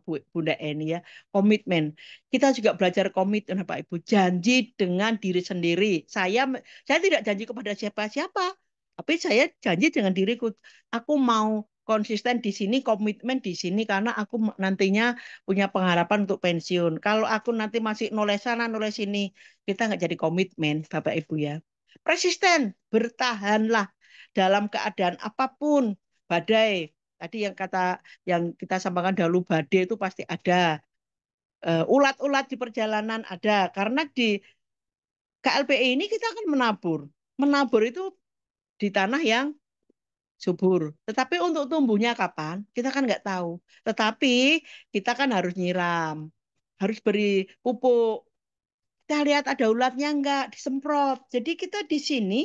Speaker 2: Bunda Eni ya, komitmen. Kita juga belajar komitmen Bapak Ibu, janji dengan diri sendiri. Saya tidak janji kepada siapa-siapa, tapi saya janji dengan diriku. Aku mau konsisten di sini, komitmen di sini karena aku nantinya punya pengharapan untuk pensiun. Kalau aku nanti masih nulis sana, nulis sini, kita nggak jadi komitmen, Bapak Ibu ya. Persisten, bertahanlah dalam keadaan apapun, badai. Tadi yang kita sampaikan dahulu, badai itu pasti ada. Ulat-ulat di perjalanan ada. Karena di KLPI ini kita akan menabur. Menabur itu di tanah yang subur. Tetapi untuk tumbuhnya kapan, kita kan nggak tahu. Tetapi kita kan harus nyiram. Harus beri pupuk. Kita lihat ada ulatnya nggak, disemprot. Jadi kita di sini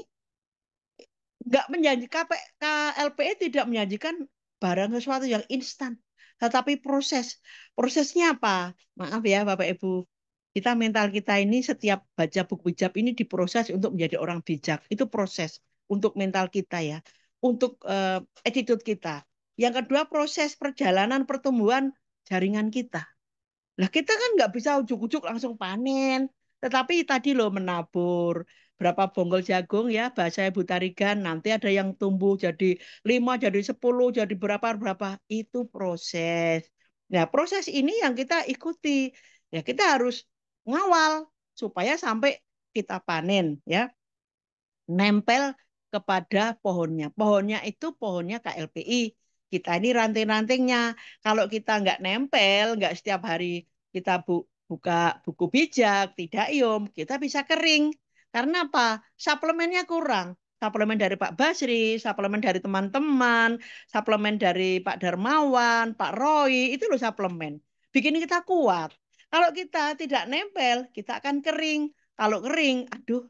Speaker 2: nggak menjanjikan, KLPE tidak menjanjikan barang sesuatu yang instan, tetapi prosesnya apa? Maaf ya Bapak Ibu, kita mental kita ini setiap baca buku bijak ini diproses untuk menjadi orang bijak, itu proses untuk mental kita ya, untuk attitude kita. Yang kedua, proses perjalanan pertumbuhan jaringan kita. Lah kita kan nggak bisa ujuk-ujuk langsung panen. Tetapi tadi loh menabur. Berapa bonggol jagung ya, bahasa Ibu Tarigan. Nanti ada yang tumbuh jadi 5, jadi 10, jadi berapa-berapa. Itu proses. Nah proses ini yang kita ikuti. Ya kita harus ngawal supaya sampai kita panen ya. Nempel kepada pohonnya. Pohonnya itu pohonnya KLPI. Kita ini ranting-rantingnya. Kalau kita nggak nempel, nggak setiap hari kita buka buku bijak, tidak iom, kita bisa kering. Karena apa? Suplemennya kurang. Suplemen dari Pak Basri, suplemen dari teman-teman, suplemen dari Pak Darmawan, Pak Roy, itu loh suplemen. Bikin kita kuat. Kalau kita tidak nempel, kita akan kering. Kalau kering, aduh,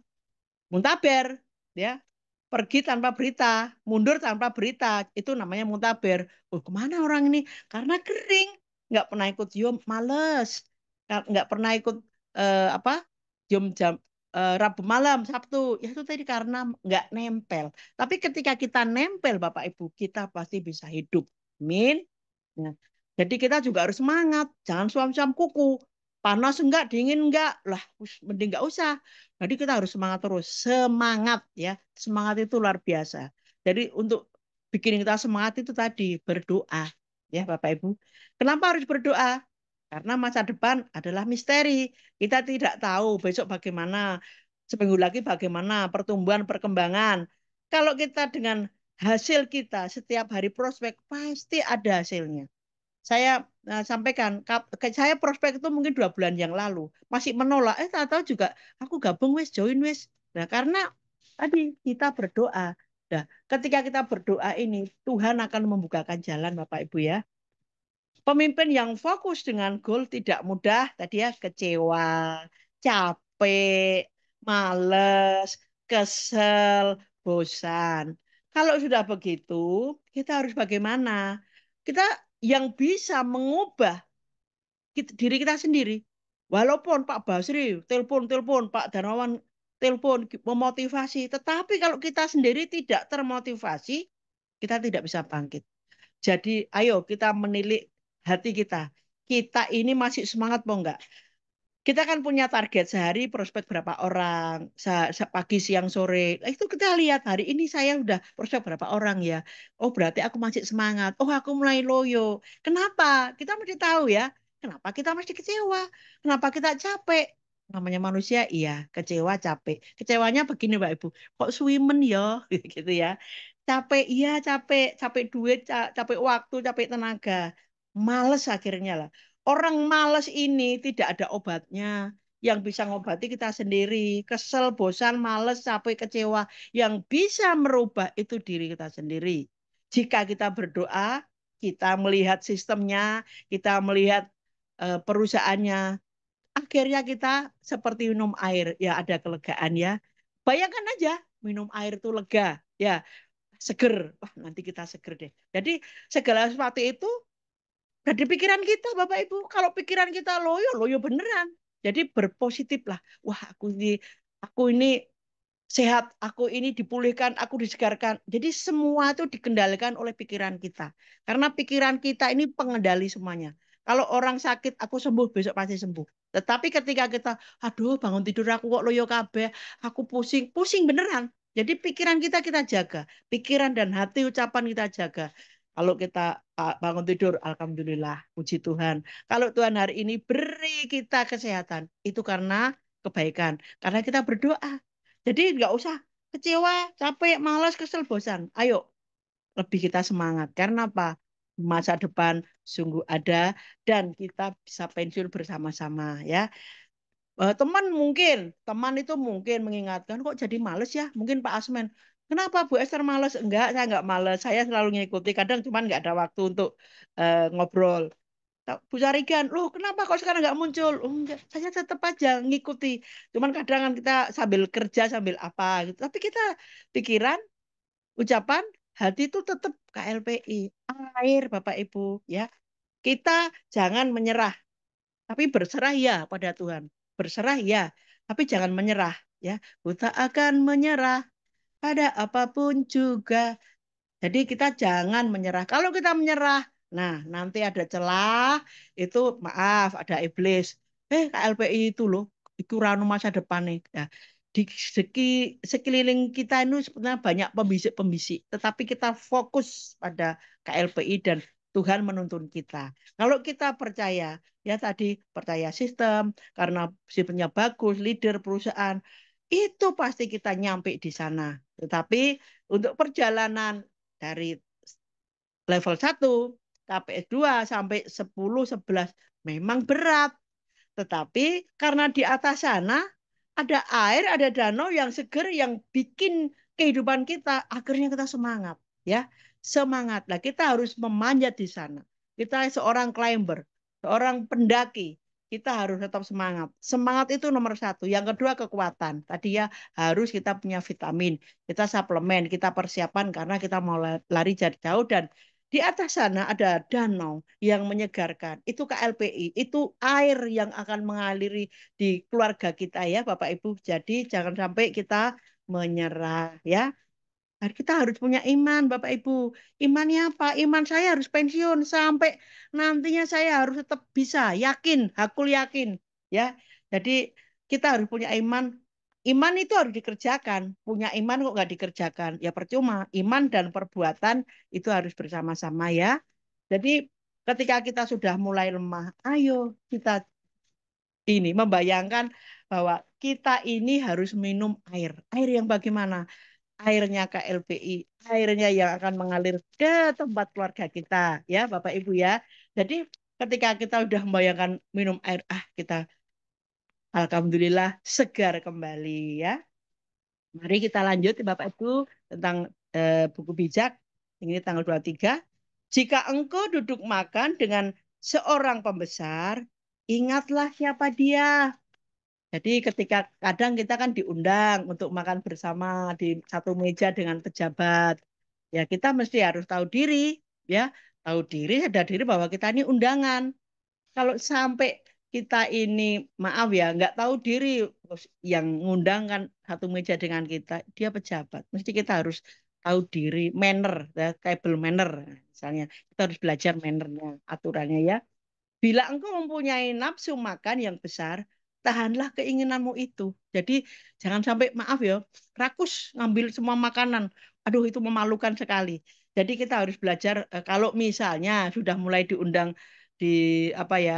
Speaker 2: muntaber, ya, pergi tanpa berita, mundur tanpa berita, itu namanya muntaber. Oh, kemana orang ini? Karena kering, nggak pernah ikut Yom, males, nggak pernah ikut apa Yom jam Rabu malam, Sabtu, ya itu tadi karena nggak nempel. Tapi ketika kita nempel, Bapak Ibu, kita pasti bisa hidup. Amin. Nah, jadi kita juga harus semangat, jangan suam-suam kuku. Panas enggak, dingin enggak, lah mending enggak usah. Jadi kita harus semangat terus, semangat ya, semangat itu luar biasa. Jadi untuk bikin kita semangat itu tadi berdoa, ya Bapak Ibu. Kenapa harus berdoa? Karena masa depan adalah misteri. Kita tidak tahu besok bagaimana, seminggu lagi bagaimana pertumbuhan perkembangan. Kalau kita dengan hasil kita setiap hari prospek pasti ada hasilnya. Saya sampaikan, saya prospek itu mungkin 2 bulan yang lalu masih menolak, tahu juga aku gabung wes, join wes. Nah karena tadi kita berdoa. Nah ketika kita berdoa ini Tuhan akan membukakan jalan Bapak Ibu ya. Pemimpin yang fokus dengan goal tidak mudah tadi ya, kecewa, capek, males, kesel, bosan. Kalau sudah begitu, kita harus bagaimana? Kita yang bisa mengubah diri kita sendiri. Walaupun Pak Basri telepon, Pak Darmawan telepon, memotivasi. Tetapi kalau kita sendiri tidak termotivasi, kita tidak bisa bangkit. Jadi ayo kita menilik hati kita. Kita ini masih semangat mau enggak? Kita kan punya target sehari prospek berapa orang, pagi, siang, sore. Itu kita lihat hari ini saya udah prospek berapa orang ya. Oh berarti aku masih semangat. Oh aku mulai loyo. Kenapa? Kita mesti tahu ya. Kenapa kita mesti kecewa? Kenapa kita capek? Namanya manusia, iya kecewa, capek. Kecewanya begini Mbak Ibu. Kok swimen ya? Gitu ya. Capek, iya capek. Capek duit, capek waktu, capek tenaga. Males akhirnya lah. Orang malas ini tidak ada obatnya. Yang bisa ngobati kita sendiri. Kesel, bosan, males, capek, kecewa. Yang bisa merubah itu diri kita sendiri. Jika kita berdoa, kita melihat sistemnya, kita melihat perusahaannya, akhirnya kita seperti minum air. Ya ada kelegaan ya. Bayangkan aja, minum air itu lega. Ya, seger. Wah, nanti kita seger deh. Jadi segala sesuatu itu ada di pikiran kita, Bapak Ibu. Kalau pikiran kita loyo, loyo beneran. Jadi berpositif lah. Wah, aku ini sehat, aku ini dipulihkan, aku disegarkan. Jadi semua itu dikendalikan oleh pikiran kita. Karena pikiran kita ini pengendali semuanya. Kalau orang sakit, aku sembuh, besok pasti sembuh. Tetapi ketika kita, aduh bangun tidur aku kok loyo kabeh, aku pusing, pusing beneran. Jadi pikiran kita jaga. Pikiran dan hati ucapan kita jaga. Kalau kita bangun tidur, Alhamdulillah, puji Tuhan. Kalau Tuhan hari ini beri kita kesehatan, itu karena kebaikan. Karena kita berdoa. Jadi nggak usah kecewa, capek, malas, kesel, bosan. Ayo, lebih kita semangat. Karena apa? Masa depan sungguh ada dan kita bisa pensiun bersama-sama ya. Teman itu mungkin mengingatkan kok jadi males ya. Mungkin Pak Asmen, kenapa Bu Esther males? Enggak, saya enggak males. Saya selalu ngikuti. Kadang cuman enggak ada waktu untuk ngobrol. Bu Sarigan, loh kenapa kok sekarang nggak muncul? Oh, enggak, saya tetap aja ngikuti. Cuman kadang kan kita sambil kerja, sambil apa gitu. Tapi kita pikiran, ucapan, hati itu tetap KLPI. Air, Bapak Ibu, ya. Kita jangan menyerah, tapi berserah ya pada Tuhan. Berserah ya, tapi jangan menyerah, ya. Kita akan menyerah pada apapun juga. Jadi kita jangan menyerah. Kalau kita menyerah, nah nanti ada celah, itu maaf, ada iblis. KLPI itu loh, itu ranu masa depan nih. Nah, di sekeliling kita itu sebenarnya banyak pembisik-pembisik, tetapi kita fokus pada KLPI dan Tuhan menuntun kita. Kalau kita percaya, ya tadi percaya sistem, karena sistemnya bagus, leader perusahaan, itu pasti kita nyampe di sana. Tetapi untuk perjalanan dari level 1 KPS 2 sampai 10 11 memang berat. Tetapi karena di atas sana ada air, ada danau yang seger yang bikin kehidupan kita akhirnya kita semangat, ya. Semangat. Nah, kita harus memanjat di sana. Kita seorang climber, seorang pendaki, kita harus tetap semangat. Semangat itu nomor satu. Yang kedua kekuatan. Tadi ya harus kita punya vitamin, kita suplemen, kita persiapan karena kita mau lari jarak jauh dan di atas sana ada danau yang menyegarkan. Itu KLPI, itu air yang akan mengaliri di keluarga kita ya Bapak Ibu. Jadi jangan sampai kita menyerah ya. Kita harus punya iman Bapak Ibu. Imannya apa? Iman saya harus pensiun sampai nantinya saya harus tetap bisa, yakin, hakul yakin ya. Jadi kita harus punya iman. Iman itu harus dikerjakan. Punya iman kok nggak dikerjakan, ya percuma. Iman dan perbuatan itu harus bersama-sama ya. Jadi ketika kita sudah mulai lemah, ayo kita ini membayangkan bahwa kita ini harus minum air. Air yang bagaimana? Airnya KLPI, airnya yang akan mengalir ke tempat keluarga kita, ya Bapak Ibu ya. Jadi ketika kita sudah membayangkan minum air, kita Alhamdulillah segar kembali ya. Mari kita lanjut Bapak Ibu tentang buku bijak. Ini tanggal 23. Jika engkau duduk makan dengan seorang pembesar, ingatlah siapa dia. Jadi ketika kadang kita kan diundang untuk makan bersama di satu meja dengan pejabat. Ya kita mesti harus tahu diri, ya. Tahu diri, sadar diri bahwa kita ini undangan. Kalau sampai kita ini maaf ya nggak tahu diri yang ngundang kan satu meja dengan kita dia pejabat mesti kita harus tahu diri manner ya table manner misalnya kita harus belajar mannernya aturannya ya bila engkau mempunyai nafsu makan yang besar tahanlah keinginanmu itu jadi jangan sampai maaf ya rakus ngambil semua makanan aduh itu memalukan sekali jadi kita harus belajar kalau misalnya sudah mulai diundang di apa ya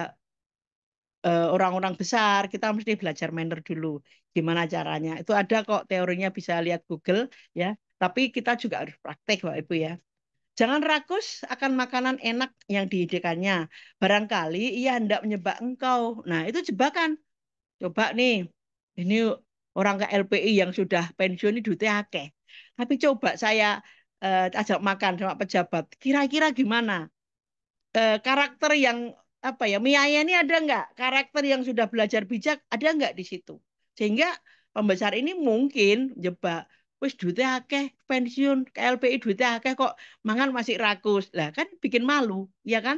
Speaker 2: orang-orang besar, kita mesti belajar manner dulu. Gimana caranya? Itu ada kok teorinya bisa lihat Google ya. Tapi kita juga harus praktek Bapak Ibu ya. Jangan rakus akan makanan enak yang dihidangkannya. Barangkali ia hendak menyebak engkau. Nah, itu jebakan. Coba nih, ini orang ke LPI yang sudah pensiun ini duitnya akeh. Tapi coba saya ajak makan sama pejabat. Kira-kira gimana? Karakter yang apa ya Mia ini ada nggak karakter yang sudah belajar bijak ada nggak di situ sehingga pembesar ini mungkin jebak wis duitnya akeh pensiun KLPI duitnya akeh kok mangan masih rakus lah kan bikin malu ya kan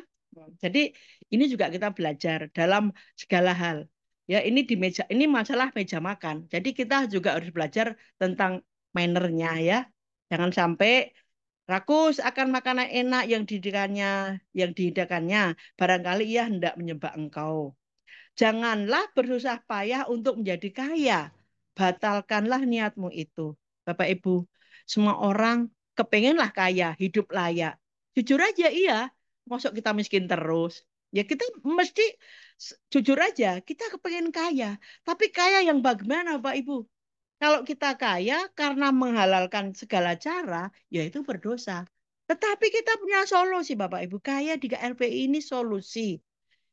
Speaker 2: jadi ini juga kita belajar dalam segala hal Ya, ini di meja, ini masalah meja makan. Jadi kita juga harus belajar tentang mannernya ya. Jangan sampai rakus akan makanan enak yang dihidangkannya. Barangkali ia hendak menyembah engkau. Janganlah bersusah payah untuk menjadi kaya. Batalkanlah niatmu itu. Bapak Ibu, semua orang kepengenlah kaya, hidup layak. Jujur aja iya, masuk kita miskin terus. Ya kita mesti jujur aja, kita kepengen kaya. Tapi kaya yang bagaimana Bapak Ibu? Kalau kita kaya karena menghalalkan segala cara, ya itu berdosa. Tetapi kita punya solusi Bapak Ibu. Kaya di KLPI ini solusi.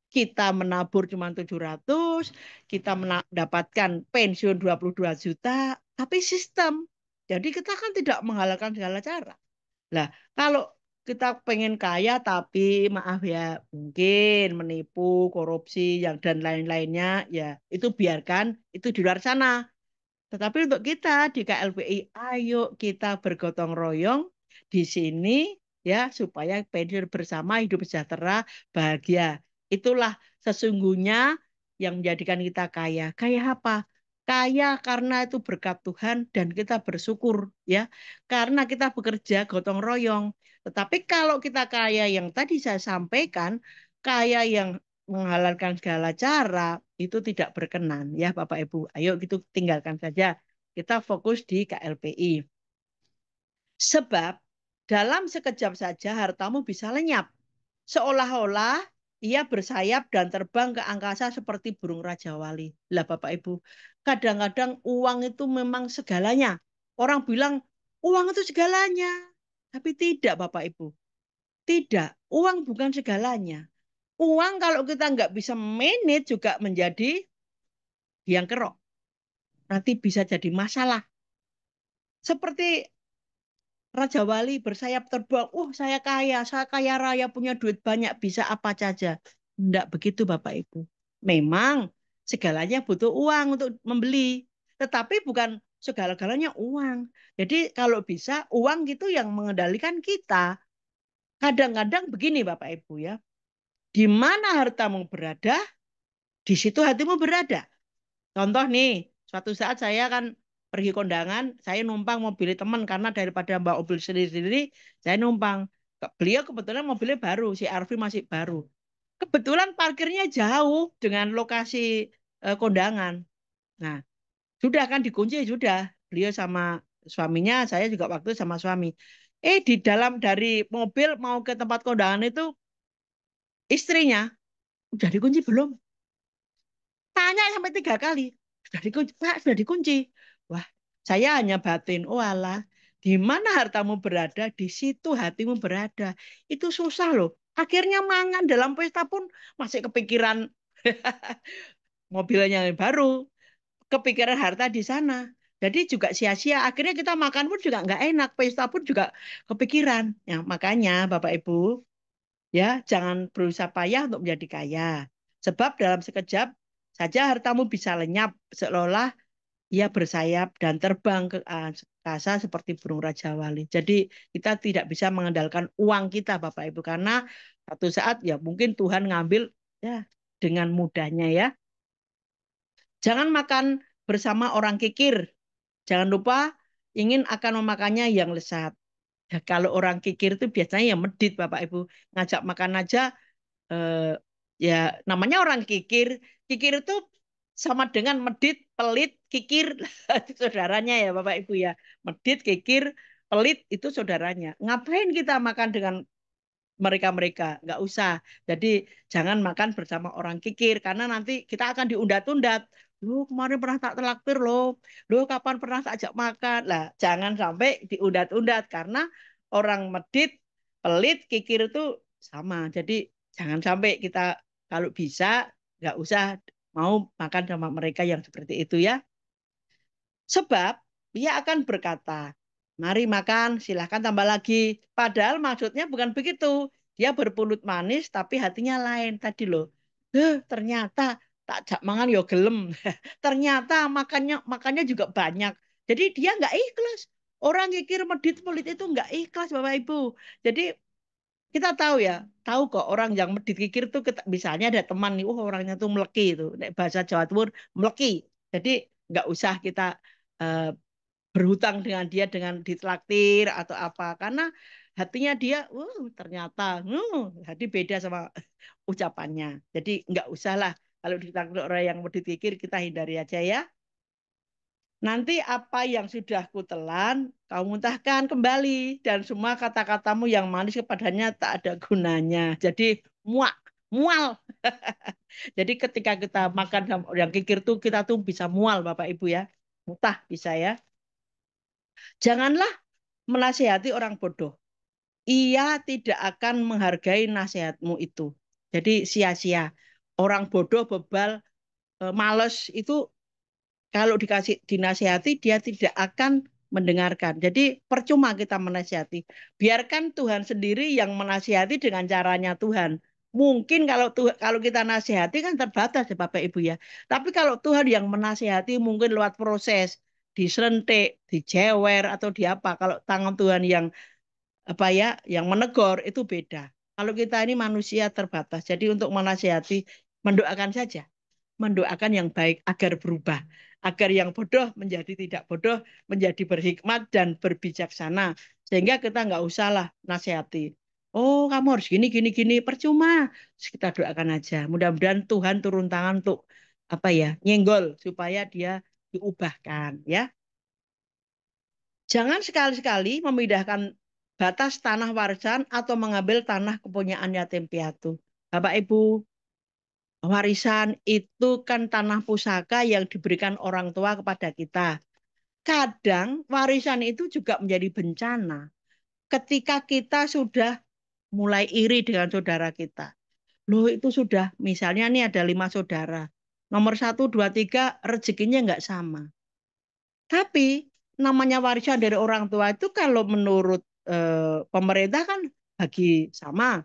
Speaker 2: Kita menabur cuma 700, kita mendapatkan pensiun 22 juta, tapi sistem. Jadi kita kan tidak menghalalkan segala cara. Lah, kalau kita pengen kaya tapi maaf ya, mungkin menipu, korupsi yang dan lain-lainnya, ya itu biarkan itu di luar sana. Tetapi untuk kita di KLPI, ayo kita bergotong royong di sini ya supaya pensiun bersama, hidup sejahtera, bahagia. Itulah sesungguhnya yang menjadikan kita kaya. Kaya apa? Kaya karena itu berkat Tuhan dan kita bersyukur ya. Karena kita bekerja gotong royong. Tetapi kalau kita kaya yang tadi saya sampaikan, kaya yang menghalalkan segala cara itu tidak berkenan ya Bapak Ibu. Ayo gitu tinggalkan saja. Kita fokus di KLPI. Sebab dalam sekejap saja hartamu bisa lenyap. Seolah-olah ia bersayap dan terbang ke angkasa seperti burung Raja Wali. Lah Bapak Ibu, kadang-kadang uang itu memang segalanya. Orang bilang uang itu segalanya. Tapi tidak Bapak Ibu. Tidak, uang bukan segalanya. Uang kalau kita nggak bisa manage juga menjadi biang kerok. Nanti bisa jadi masalah. Seperti Raja Wali bersayap terbang. Saya kaya raya, punya duit banyak, bisa apa saja. Enggak begitu Bapak Ibu. Memang segalanya butuh uang untuk membeli. Tetapi bukan segala-galanya uang. Jadi kalau bisa uang gitu yang mengendalikan kita. Kadang-kadang begini Bapak Ibu ya. Di mana hartamu berada, di situ hatimu berada. Contoh nih, suatu saat saya kan pergi kondangan, saya numpang mobil teman karena daripada bawa mobil sendiri-sendiri, saya numpang. Beliau kebetulan mobilnya baru, si RV masih baru. Kebetulan parkirnya jauh dengan lokasi kondangan. Nah, sudah kan dikunci, sudah. Beliau sama suaminya, saya juga waktu sama suami. Di dalam dari mobil mau ke tempat kondangan itu, istrinya, udah dikunci belum? Tanya sampai 3 kali. Sudah dikunci, Pak, sudah dikunci. Wah, saya hanya batin. Oh alah, di mana hartamu berada, di situ hatimu berada. Itu susah loh. Akhirnya mangan dalam pesta pun masih kepikiran mobilnya yang baru, kepikiran harta di sana. Jadi juga sia-sia. Akhirnya kita makan pun juga nggak enak, pesta pun juga kepikiran. Ya, makanya Bapak Ibu, ya jangan berusaha payah untuk menjadi kaya. Sebab dalam sekejap saja hartamu bisa lenyap seolah ia bersayap dan terbang ke angkasa seperti burung Raja Wali. Jadi kita tidak bisa mengandalkan uang kita Bapak Ibu karena satu saat ya mungkin Tuhan ngambil ya dengan mudahnya ya. Jangan makan bersama orang kikir. Jangan lupa ingin akan memakannya yang lezat. Ya, kalau orang kikir itu biasanya ya medit Bapak Ibu. Ngajak makan aja ya namanya orang kikir. Kikir itu sama dengan medit, pelit, kikir. Itu saudaranya ya Bapak Ibu ya. Medit, kikir, pelit itu saudaranya. Ngapain kita makan dengan mereka-mereka? Nggak usah. Jadi jangan makan bersama orang kikir karena nanti kita akan diundat-undat. Loh, kemarin pernah tak traktir loh. Loh, kapan pernah tak ajak makan? Lah, jangan sampai diundat-undat karena orang medit, pelit, kikir itu sama. Jadi jangan sampai kita kalau bisa nggak usah mau makan sama mereka yang seperti itu ya. Sebab dia akan berkata, mari makan, silahkan tambah lagi. Padahal maksudnya bukan begitu. Dia berpulut manis tapi hatinya lain tadi loh. Ternyata tak jak mangan yo gelem. Ternyata makannya juga banyak. Jadi dia nggak ikhlas. Orang kikir medit pelit itu nggak ikhlas Bapak Ibu. Jadi Kita tahu kok orang yang medit kikir tuh misalnya ada teman nih, orangnya tuh meleki itu, nek bahasa Jawa Timur meleki. Jadi nggak usah kita eh, berhutang dengan dia dengan ditraktir atau apa, karena hatinya dia, ternyata, hati beda sama ucapannya. Jadi nggak usah lah kalau ditraktir orang yang medit kikir kita hindari aja ya. Nanti apa yang sudah kutelan, kau muntahkan kembali. Dan semua kata-katamu yang manis kepadanya tak ada gunanya. Jadi muak, mual. Jadi ketika kita makan sama yang kikir tuh, kita tuh bisa mual Bapak Ibu ya. Mutah bisa ya. Janganlah menasihati orang bodoh. Ia tidak akan menghargai nasihatmu itu. Jadi sia-sia. Orang bodoh, bebal, males itu kalau dikasih dinasihati dia tidak akan mendengarkan. Jadi percuma kita menasihati. Biarkan Tuhan sendiri yang menasihati dengan caranya Tuhan. Mungkin kalau kita nasihati kan terbatas ya Bapak Ibu ya. Tapi kalau Tuhan yang menasihati mungkin lewat proses diserentik, dijewer atau di apa. Kalau tangan Tuhan yang apa ya, yang menegur itu beda. Kalau kita ini manusia terbatas. Jadi untuk menasihati mendoakan saja, mendoakan yang baik agar berubah, agar yang bodoh menjadi tidak bodoh, menjadi berhikmat dan berbijaksana. Sehingga kita nggak usah lah nasihati. Oh, kamu harus gini, gini, gini. Percuma. Terus kita doakan aja. Mudah-mudahan Tuhan turun tangan untuk apa ya, nyenggol supaya dia diubahkan ya. Jangan sekali-sekali memindahkan batas tanah warisan atau mengambil tanah kepunyaan yatim piatu. Bapak Ibu, warisan itu kan tanah pusaka yang diberikan orang tua kepada kita. Kadang warisan itu juga menjadi bencana ketika kita sudah mulai iri dengan saudara kita. Loh itu sudah, misalnya nih ada 5 saudara. Nomor 1, 2, 3 rezekinya nggak sama. Tapi namanya warisan dari orang tua itu kalau menurut pemerintah kan bagi sama.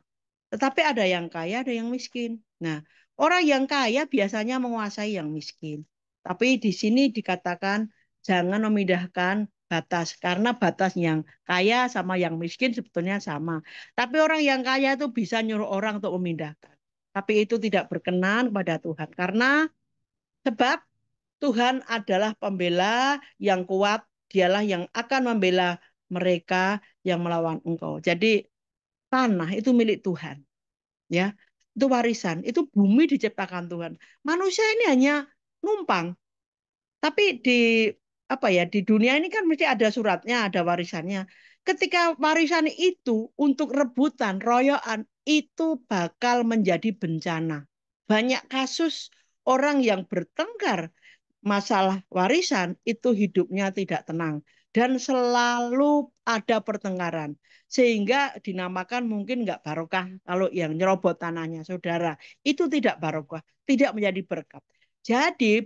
Speaker 2: Tetapi ada yang kaya, ada yang miskin. Nah, orang yang kaya biasanya menguasai yang miskin. Tapi di sini dikatakan jangan memindahkan batas. Karena batas yang kaya sama yang miskin sebetulnya sama. Tapi orang yang kaya itu bisa nyuruh orang untuk memindahkan. Tapi itu tidak berkenan kepada Tuhan. Karena sebab Tuhan adalah pembela yang kuat. Dialah yang akan membela mereka yang melawan engkau. Jadi tanah itu milik Tuhan. Ya, itu warisan, itu bumi diciptakan Tuhan. Manusia ini hanya numpang. Tapi di apa ya, di dunia ini kan mesti ada suratnya, ada warisannya. Ketika warisan itu untuk rebutan, royoan, itu bakal menjadi bencana. Banyak kasus orang yang bertengkar masalah warisan itu hidupnya tidak tenang dan selalu ada pertengkaran sehingga dinamakan mungkin nggak barokah kalau yang nyerobot tanahnya saudara itu tidak barokah, tidak menjadi berkat. Jadi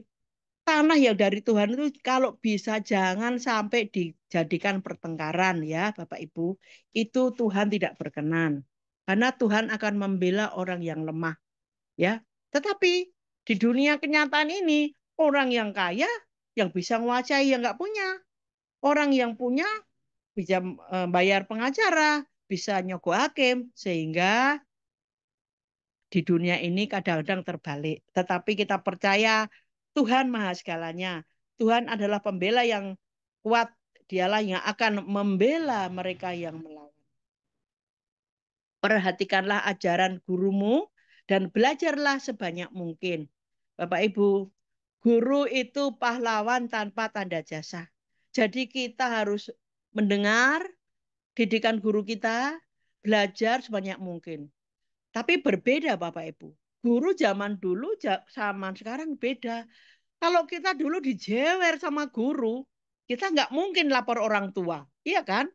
Speaker 2: tanah yang dari Tuhan itu kalau bisa jangan sampai dijadikan pertengkaran ya Bapak Ibu. Itu Tuhan tidak berkenan. Karena Tuhan akan membela orang yang lemah ya. Tetapi di dunia kenyataan ini orang yang kaya yang bisa menguasai yang nggak punya. Orang yang punya bisa bayar pengacara, bisa nyogok hakim sehingga di dunia ini kadang-kadang terbalik. Tetapi kita percaya Tuhan Maha Segalanya. Tuhan adalah pembela yang kuat. Dialah yang akan membela mereka yang melawan. Perhatikanlah ajaran gurumu dan belajarlah sebanyak mungkin. Bapak Ibu, guru itu pahlawan tanpa tanda jasa. Jadi kita harus mendengar didikan guru kita, belajar sebanyak mungkin. Tapi berbeda Bapak Ibu. Guru zaman dulu sama sekarang beda. Kalau kita dulu dijewer sama guru, kita nggak mungkin lapor orang tua. Iya kan?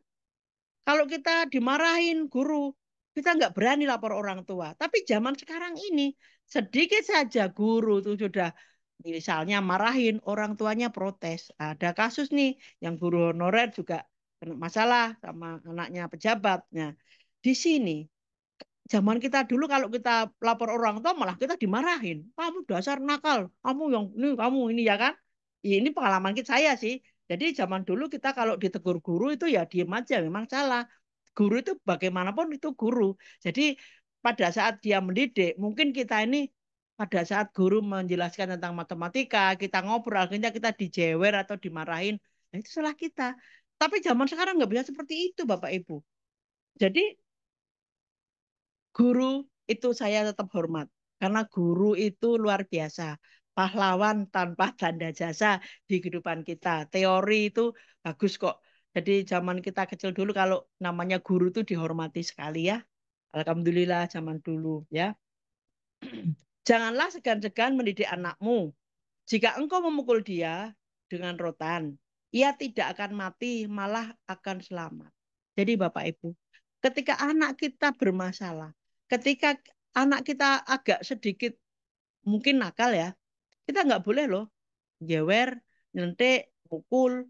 Speaker 2: Kalau kita dimarahin guru, kita nggak berani lapor orang tua. Tapi zaman sekarang ini, sedikit saja guru itu sudah misalnya marahin, orang tuanya protes. Ada kasus nih, yang guru honorer juga kena masalah sama anaknya pejabatnya. Di sini zaman kita dulu kalau kita lapor orang tua malah kita dimarahin. Kamu dasar nakal, kamu yang ini, kamu ini ya kan? Ya, ini pengalaman saya sih. Jadi zaman dulu kita kalau ditegur guru itu ya diem aja, memang salah. Guru itu bagaimanapun itu guru. Jadi pada saat dia mendidik, mungkin kita ini pada saat guru menjelaskan tentang matematika, kita ngobrol, akhirnya kita dijewer atau dimarahin, nah itu salah kita. Tapi zaman sekarang nggak bisa seperti itu, Bapak Ibu. Jadi guru itu saya tetap hormat karena guru itu luar biasa, pahlawan tanpa tanda jasa di kehidupan kita. Teori itu bagus kok. Jadi zaman kita kecil dulu kalau namanya guru itu dihormati sekali ya. Alhamdulillah zaman dulu ya. Janganlah segan-segan mendidik anakmu. Jika engkau memukul dia dengan rotan, ia tidak akan mati, malah akan selamat. Jadi Bapak Ibu, ketika anak kita bermasalah, ketika anak kita agak sedikit mungkin nakal ya, kita nggak boleh loh jewer, nyentik, pukul.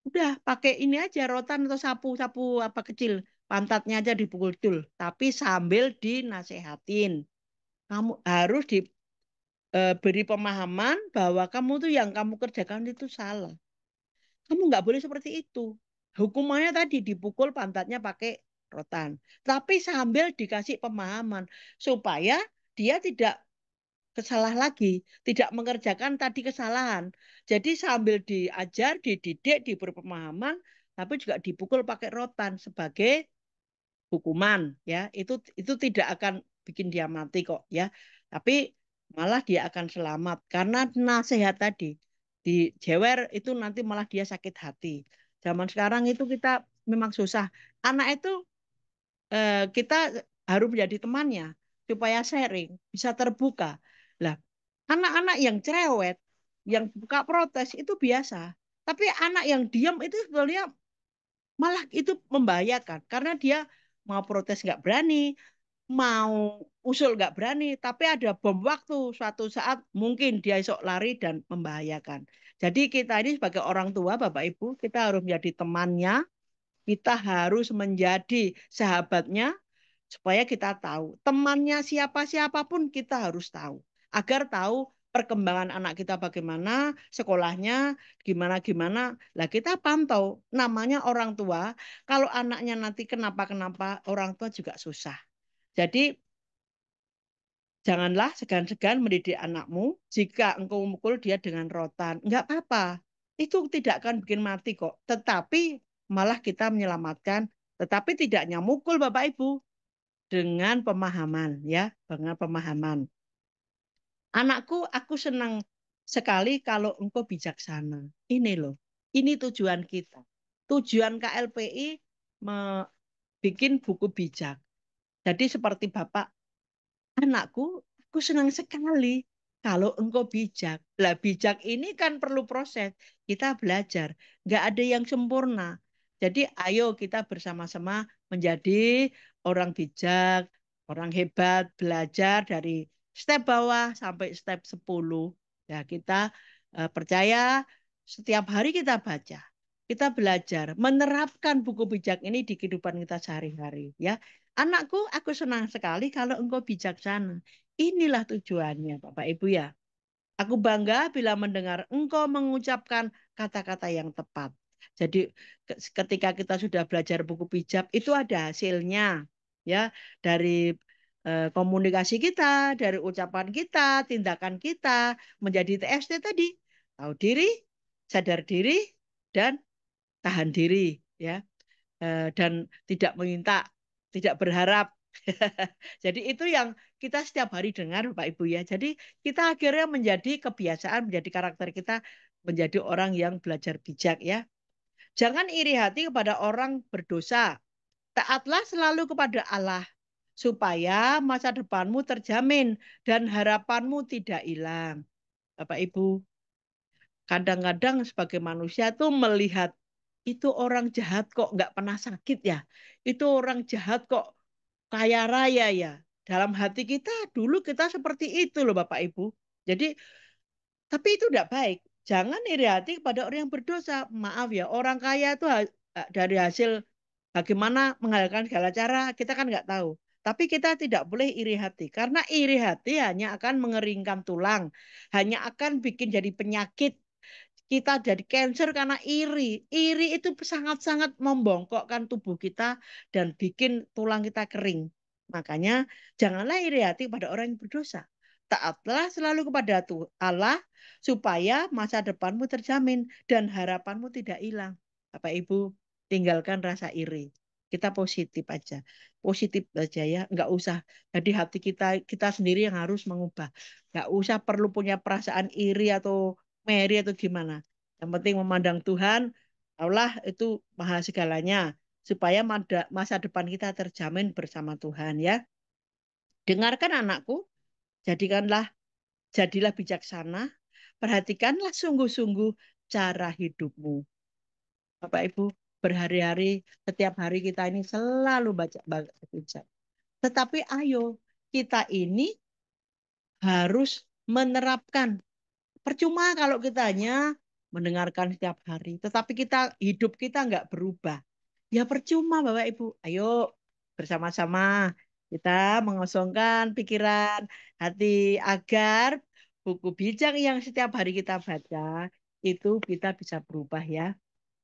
Speaker 2: Udah pakai ini aja rotan atau sapu-sapu apa kecil, pantatnya aja dipukul dul, tapi sambil dinasehatin. Kamu harus diberi pemahaman bahwa kamu tuh yang kamu kerjakan itu salah. Kamu nggak boleh seperti itu. Hukumannya tadi dipukul pantatnya pakai rotan. Tapi sambil dikasih pemahaman supaya dia tidak kesalah lagi, tidak mengerjakan tadi kesalahan. Jadi sambil diajar, dididik, diberi pemahaman, tapi juga dipukul pakai rotan sebagai hukuman ya. Itu tidak akan bikin dia mati kok ya. Tapi malah dia akan selamat karena nasihat tadi dijewer itu nanti malah dia sakit hati. Zaman sekarang itu kita memang susah. Anak itu kita harus menjadi temannya supaya sharing, bisa terbuka. Lah, anak-anak yang cerewet, yang buka protes itu biasa. Tapi anak yang diam itu sebenarnya malah itu membahayakan karena dia mau protes nggak berani, mau usul nggak berani, tapi ada bom waktu suatu saat mungkin dia esok lari dan membahayakan. Jadi kita ini sebagai orang tua, Bapak Ibu, kita harus menjadi temannya, kita harus menjadi sahabatnya, supaya kita tahu temannya siapa-siapapun kita harus tahu agar tahu perkembangan anak kita bagaimana, sekolahnya gimana-gimana. Lah kita pantau namanya orang tua, kalau anaknya nanti kenapa-kenapa orang tua juga susah. Jadi janganlah segan-segan mendidik anakmu jika engkau memukul dia dengan rotan. Enggak apa-apa. Itu tidak akan bikin mati kok. Tetapi malah kita menyelamatkan. Tetapi tidak nyamukul Bapak Ibu dengan pemahaman ya, dengan pemahaman. Anakku, aku senang sekali kalau engkau bijaksana. Ini loh, ini tujuan kita. Tujuan KLPI bikin buku bijak. Jadi seperti Bapak, anakku, aku senang sekali kalau engkau bijak. Lah bijak ini kan perlu proses. Kita belajar, nggak ada yang sempurna. Jadi ayo kita bersama-sama menjadi orang bijak, orang hebat, belajar dari step bawah sampai step 10. Ya kita percaya setiap hari kita baca. Kita belajar menerapkan buku bijak ini di kehidupan kita sehari-hari. Ya, anakku, aku senang sekali kalau engkau bijaksana. Inilah tujuannya, Bapak Ibu ya. Aku bangga bila mendengar engkau mengucapkan kata-kata yang tepat. Jadi ketika kita sudah belajar buku bijak, itu ada hasilnya. Ya, dari komunikasi kita, dari ucapan kita, tindakan kita, menjadi TSD tadi. Tahu diri, sadar diri, dan tahan diri. Ya, dan tidak meminta, tidak berharap. Jadi itu yang kita setiap hari dengar Bapak Ibu ya. Jadi kita akhirnya menjadi kebiasaan, menjadi karakter kita, menjadi orang yang belajar bijak ya. Jangan iri hati kepada orang berdosa. Taatlah selalu kepada Allah supaya masa depanmu terjamin dan harapanmu tidak hilang. Bapak Ibu, kadang-kadang sebagai manusia tuh melihat itu orang jahat kok nggak pernah sakit ya. Itu orang jahat kok kaya raya ya. Dalam hati kita dulu kita seperti itu loh Bapak Ibu. Jadi tapi itu tidak baik. Jangan iri hati kepada orang yang berdosa. Maaf ya, orang kaya itu dari hasil bagaimana menghalalkan segala cara kita kan nggak tahu. Tapi kita tidak boleh iri hati karena iri hati hanya akan mengeringkan tulang, hanya akan bikin jadi penyakit. Kita jadi cancer karena iri. Iri itu sangat-sangat membongkokkan tubuh kita dan bikin tulang kita kering. Makanya janganlah iri hati pada orang yang berdosa. Taatlah selalu kepada Allah supaya masa depanmu terjamin dan harapanmu tidak hilang. Bapak Ibu, tinggalkan rasa iri. Kita positif aja. Positif aja ya, nggak usah. Jadi hati kita sendiri yang harus mengubah. Nggak usah perlu punya perasaan iri atau Mary atau gimana. Yang penting memandang Tuhan, Allah itu maha segalanya. Supaya masa depan kita terjamin bersama Tuhan ya. Dengarkan anakku, jadilah bijaksana, perhatikanlah sungguh-sungguh cara hidupmu. Bapak Ibu, berhari-hari, setiap hari kita ini selalu baca bijak. Tetapi ayo, kita ini harus menerapkan. Percuma kalau kita hanya mendengarkan setiap hari, tetapi hidup kita nggak berubah. Ya percuma Bapak Ibu. Ayo bersama-sama kita mengosongkan pikiran, hati agar buku bijak yang setiap hari kita baca itu kita bisa berubah ya.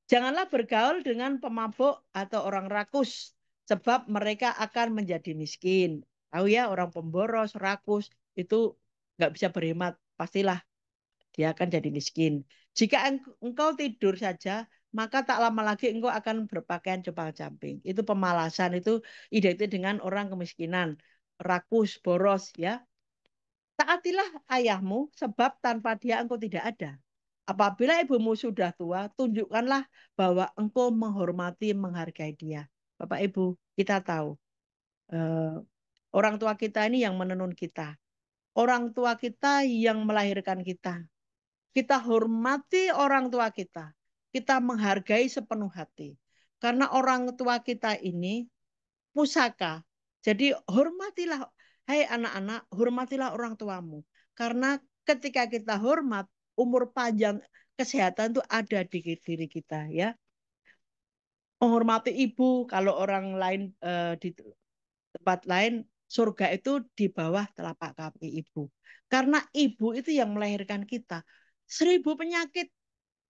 Speaker 2: Janganlah bergaul dengan pemabuk atau orang rakus, sebab mereka akan menjadi miskin. Tahu ya, orang pemboros, rakus, itu nggak bisa berhemat. Pastilah dia akan jadi miskin. Jika engkau tidur saja, maka tak lama lagi engkau akan berpakaian compang-camping. Itu pemalasan, itu identik dengan orang kemiskinan, rakus, boros, ya. Taatilah ayahmu, sebab tanpa dia engkau tidak ada. Apabila ibumu sudah tua, tunjukkanlah bahwa engkau menghormati, menghargai dia. Bapak Ibu, kita tahu, eh, orang tua kita ini yang menenun kita. Orang tua kita yang melahirkan kita. Kita hormati orang tua kita. Kita menghargai sepenuh hati. Karena orang tua kita ini pusaka. Jadi hormatilah, hai anak-anak, hormatilah orang tuamu. Karena ketika kita hormat, umur panjang kesehatan itu ada di diri kita ya. Menghormati ibu, kalau orang lain di tempat lain, surga itu di bawah telapak kaki ibu. Karena ibu itu yang melahirkan kita. 1000 penyakit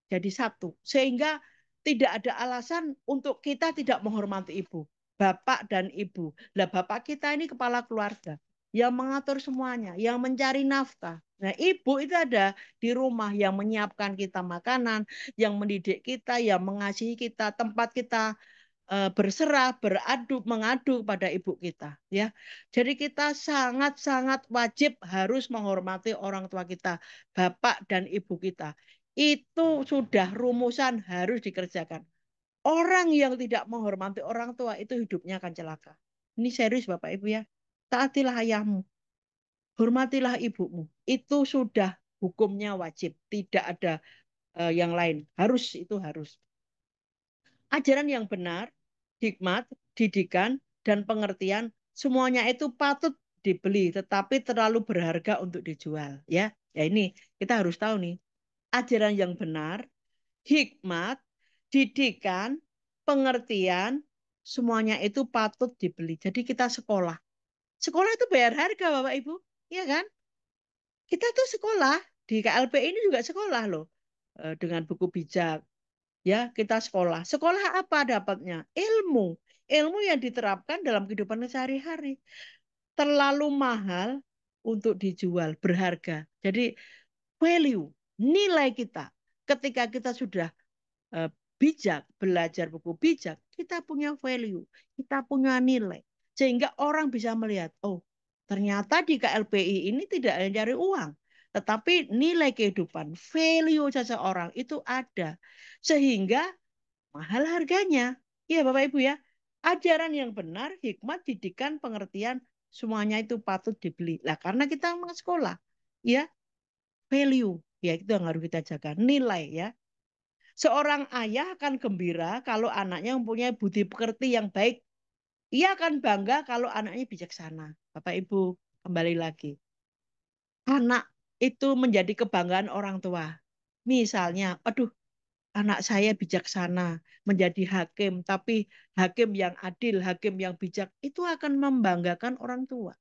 Speaker 2: jadi satu. Sehingga tidak ada alasan untuk kita tidak menghormati ibu. Bapak dan ibu. Lah bapak kita ini kepala keluarga. Yang mengatur semuanya. Yang mencari nafkah. Nah ibu itu ada di rumah yang menyiapkan kita makanan. Yang mendidik kita. Yang mengasihi kita. Tempat kita berserah, mengadu pada ibu kita, ya. Jadi kita sangat-sangat wajib harus menghormati orang tua kita, bapak dan ibu kita. Itu sudah rumusan harus dikerjakan. Orang yang tidak menghormati orang tua itu hidupnya akan celaka. Ini serius Bapak Ibu ya. Taatilah ayahmu, hormatilah ibumu. Itu sudah hukumnya wajib, tidak ada yang lain. Itu harus. Ajaran yang benar, hikmat, didikan, dan pengertian, semuanya itu patut dibeli, tetapi terlalu berharga untuk dijual. Ya, ini kita harus tahu nih, ajaran yang benar, hikmat, didikan, pengertian, semuanya itu patut dibeli. Jadi kita sekolah. Sekolah itu bayar harga, Bapak Ibu. Iya kan? Kita tuh sekolah, di KLP ini juga sekolah loh. Dengan buku bijak, ya kita sekolah. Sekolah apa dapatnya? Ilmu. Ilmu yang diterapkan dalam kehidupan sehari-hari. Terlalu mahal untuk dijual, berharga. Jadi value, nilai kita. Ketika kita sudah bijak, belajar buku bijak, kita punya value, kita punya nilai. Sehingga orang bisa melihat, oh ternyata di KLPI ini tidak hanya cari uang, tetapi nilai kehidupan, value seseorang itu ada. Sehingga mahal harganya. Iya Bapak Ibu ya. Ajaran yang benar, hikmat, didikan, pengertian, semuanya itu patut dibeli. Lah karena kita memang sekolah, ya value, ya itu yang harus kita jaga, nilai ya. Seorang ayah akan gembira kalau anaknya mempunyai budi pekerti yang baik. Ia akan bangga kalau anaknya bijaksana. Bapak Ibu, kembali lagi. Anak itu menjadi kebanggaan orang tua. Misalnya, aduh, anak saya bijaksana, menjadi hakim, tapi hakim yang adil, hakim yang bijak, itu akan membanggakan orang tua.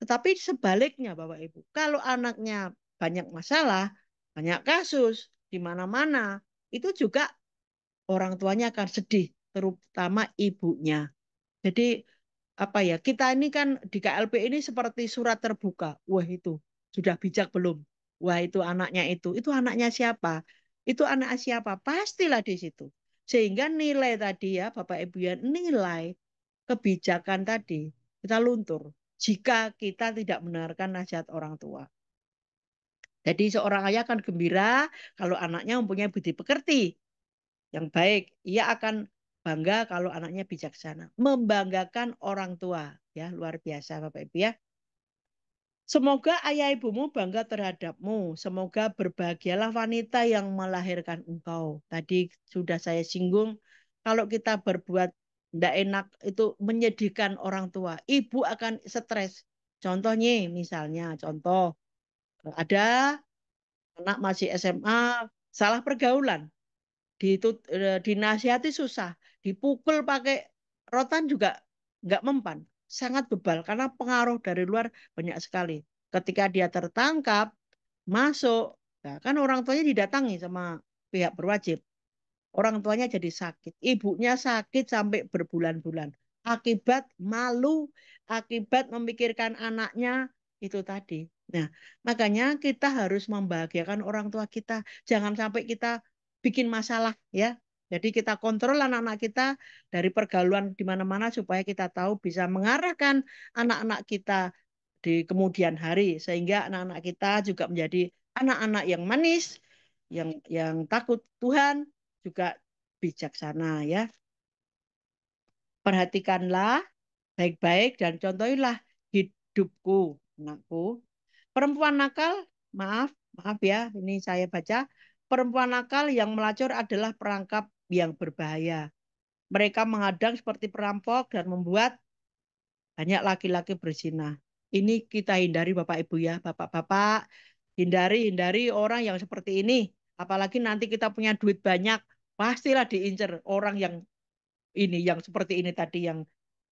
Speaker 2: Tetapi sebaliknya Bapak Ibu, kalau anaknya banyak masalah, banyak kasus, di mana-mana, itu juga orang tuanya akan sedih, terutama ibunya. Jadi apa ya, kita ini kan di KLP ini seperti surat terbuka. Wah itu sudah bijak belum? Wah itu anaknya siapa? Itu anak siapa? Pastilah di situ. Sehingga nilai tadi ya Bapak Ibu ya, nilai kebijakan tadi kita luntur jika kita tidak mendengarkan nasihat orang tua. Jadi seorang ayah akan gembira kalau anaknya mempunyai budi pekerti yang baik. Ia akan bangga kalau anaknya bijaksana. Membanggakan orang tua. Ya, luar biasa Bapak Ibu ya. Semoga ayah ibumu bangga terhadapmu. Semoga berbahagialah wanita yang melahirkan engkau. Tadi sudah saya singgung, kalau kita berbuat tidak enak, itu menyedihkan orang tua. Ibu akan stres. Contohnya, misalnya, contoh, ada anak masih SMA, salah pergaulan. Dinasihati susah, dipukul pakai rotan juga nggak mempan, sangat bebal karena pengaruh dari luar banyak sekali. Ketika dia tertangkap, masuk, nah, kan orang tuanya didatangi sama pihak berwajib. Orang tuanya jadi sakit, ibunya sakit sampai berbulan-bulan. Akibat malu, akibat memikirkan anaknya itu tadi. Nah, makanya kita harus membahagiakan orang tua kita. Jangan sampai kita bikin masalah ya. Jadi kita kontrol anak-anak kita dari pergaulan di mana-mana supaya kita tahu bisa mengarahkan anak-anak kita di kemudian hari sehingga anak-anak kita juga menjadi anak-anak yang manis, yang takut Tuhan, juga bijaksana ya. Perhatikanlah baik-baik dan contohilah hidupku, anakku. Perempuan nakal, maaf ya, ini saya baca. Perempuan nakal yang melacur adalah perangkap yang berbahaya. Mereka menghadang seperti perampok dan membuat banyak laki-laki berzina. Ini kita hindari Bapak Ibu ya, Bapak-bapak, hindari orang yang seperti ini. Apalagi nanti kita punya duit banyak, pastilah diincar orang yang ini, yang seperti ini tadi, yang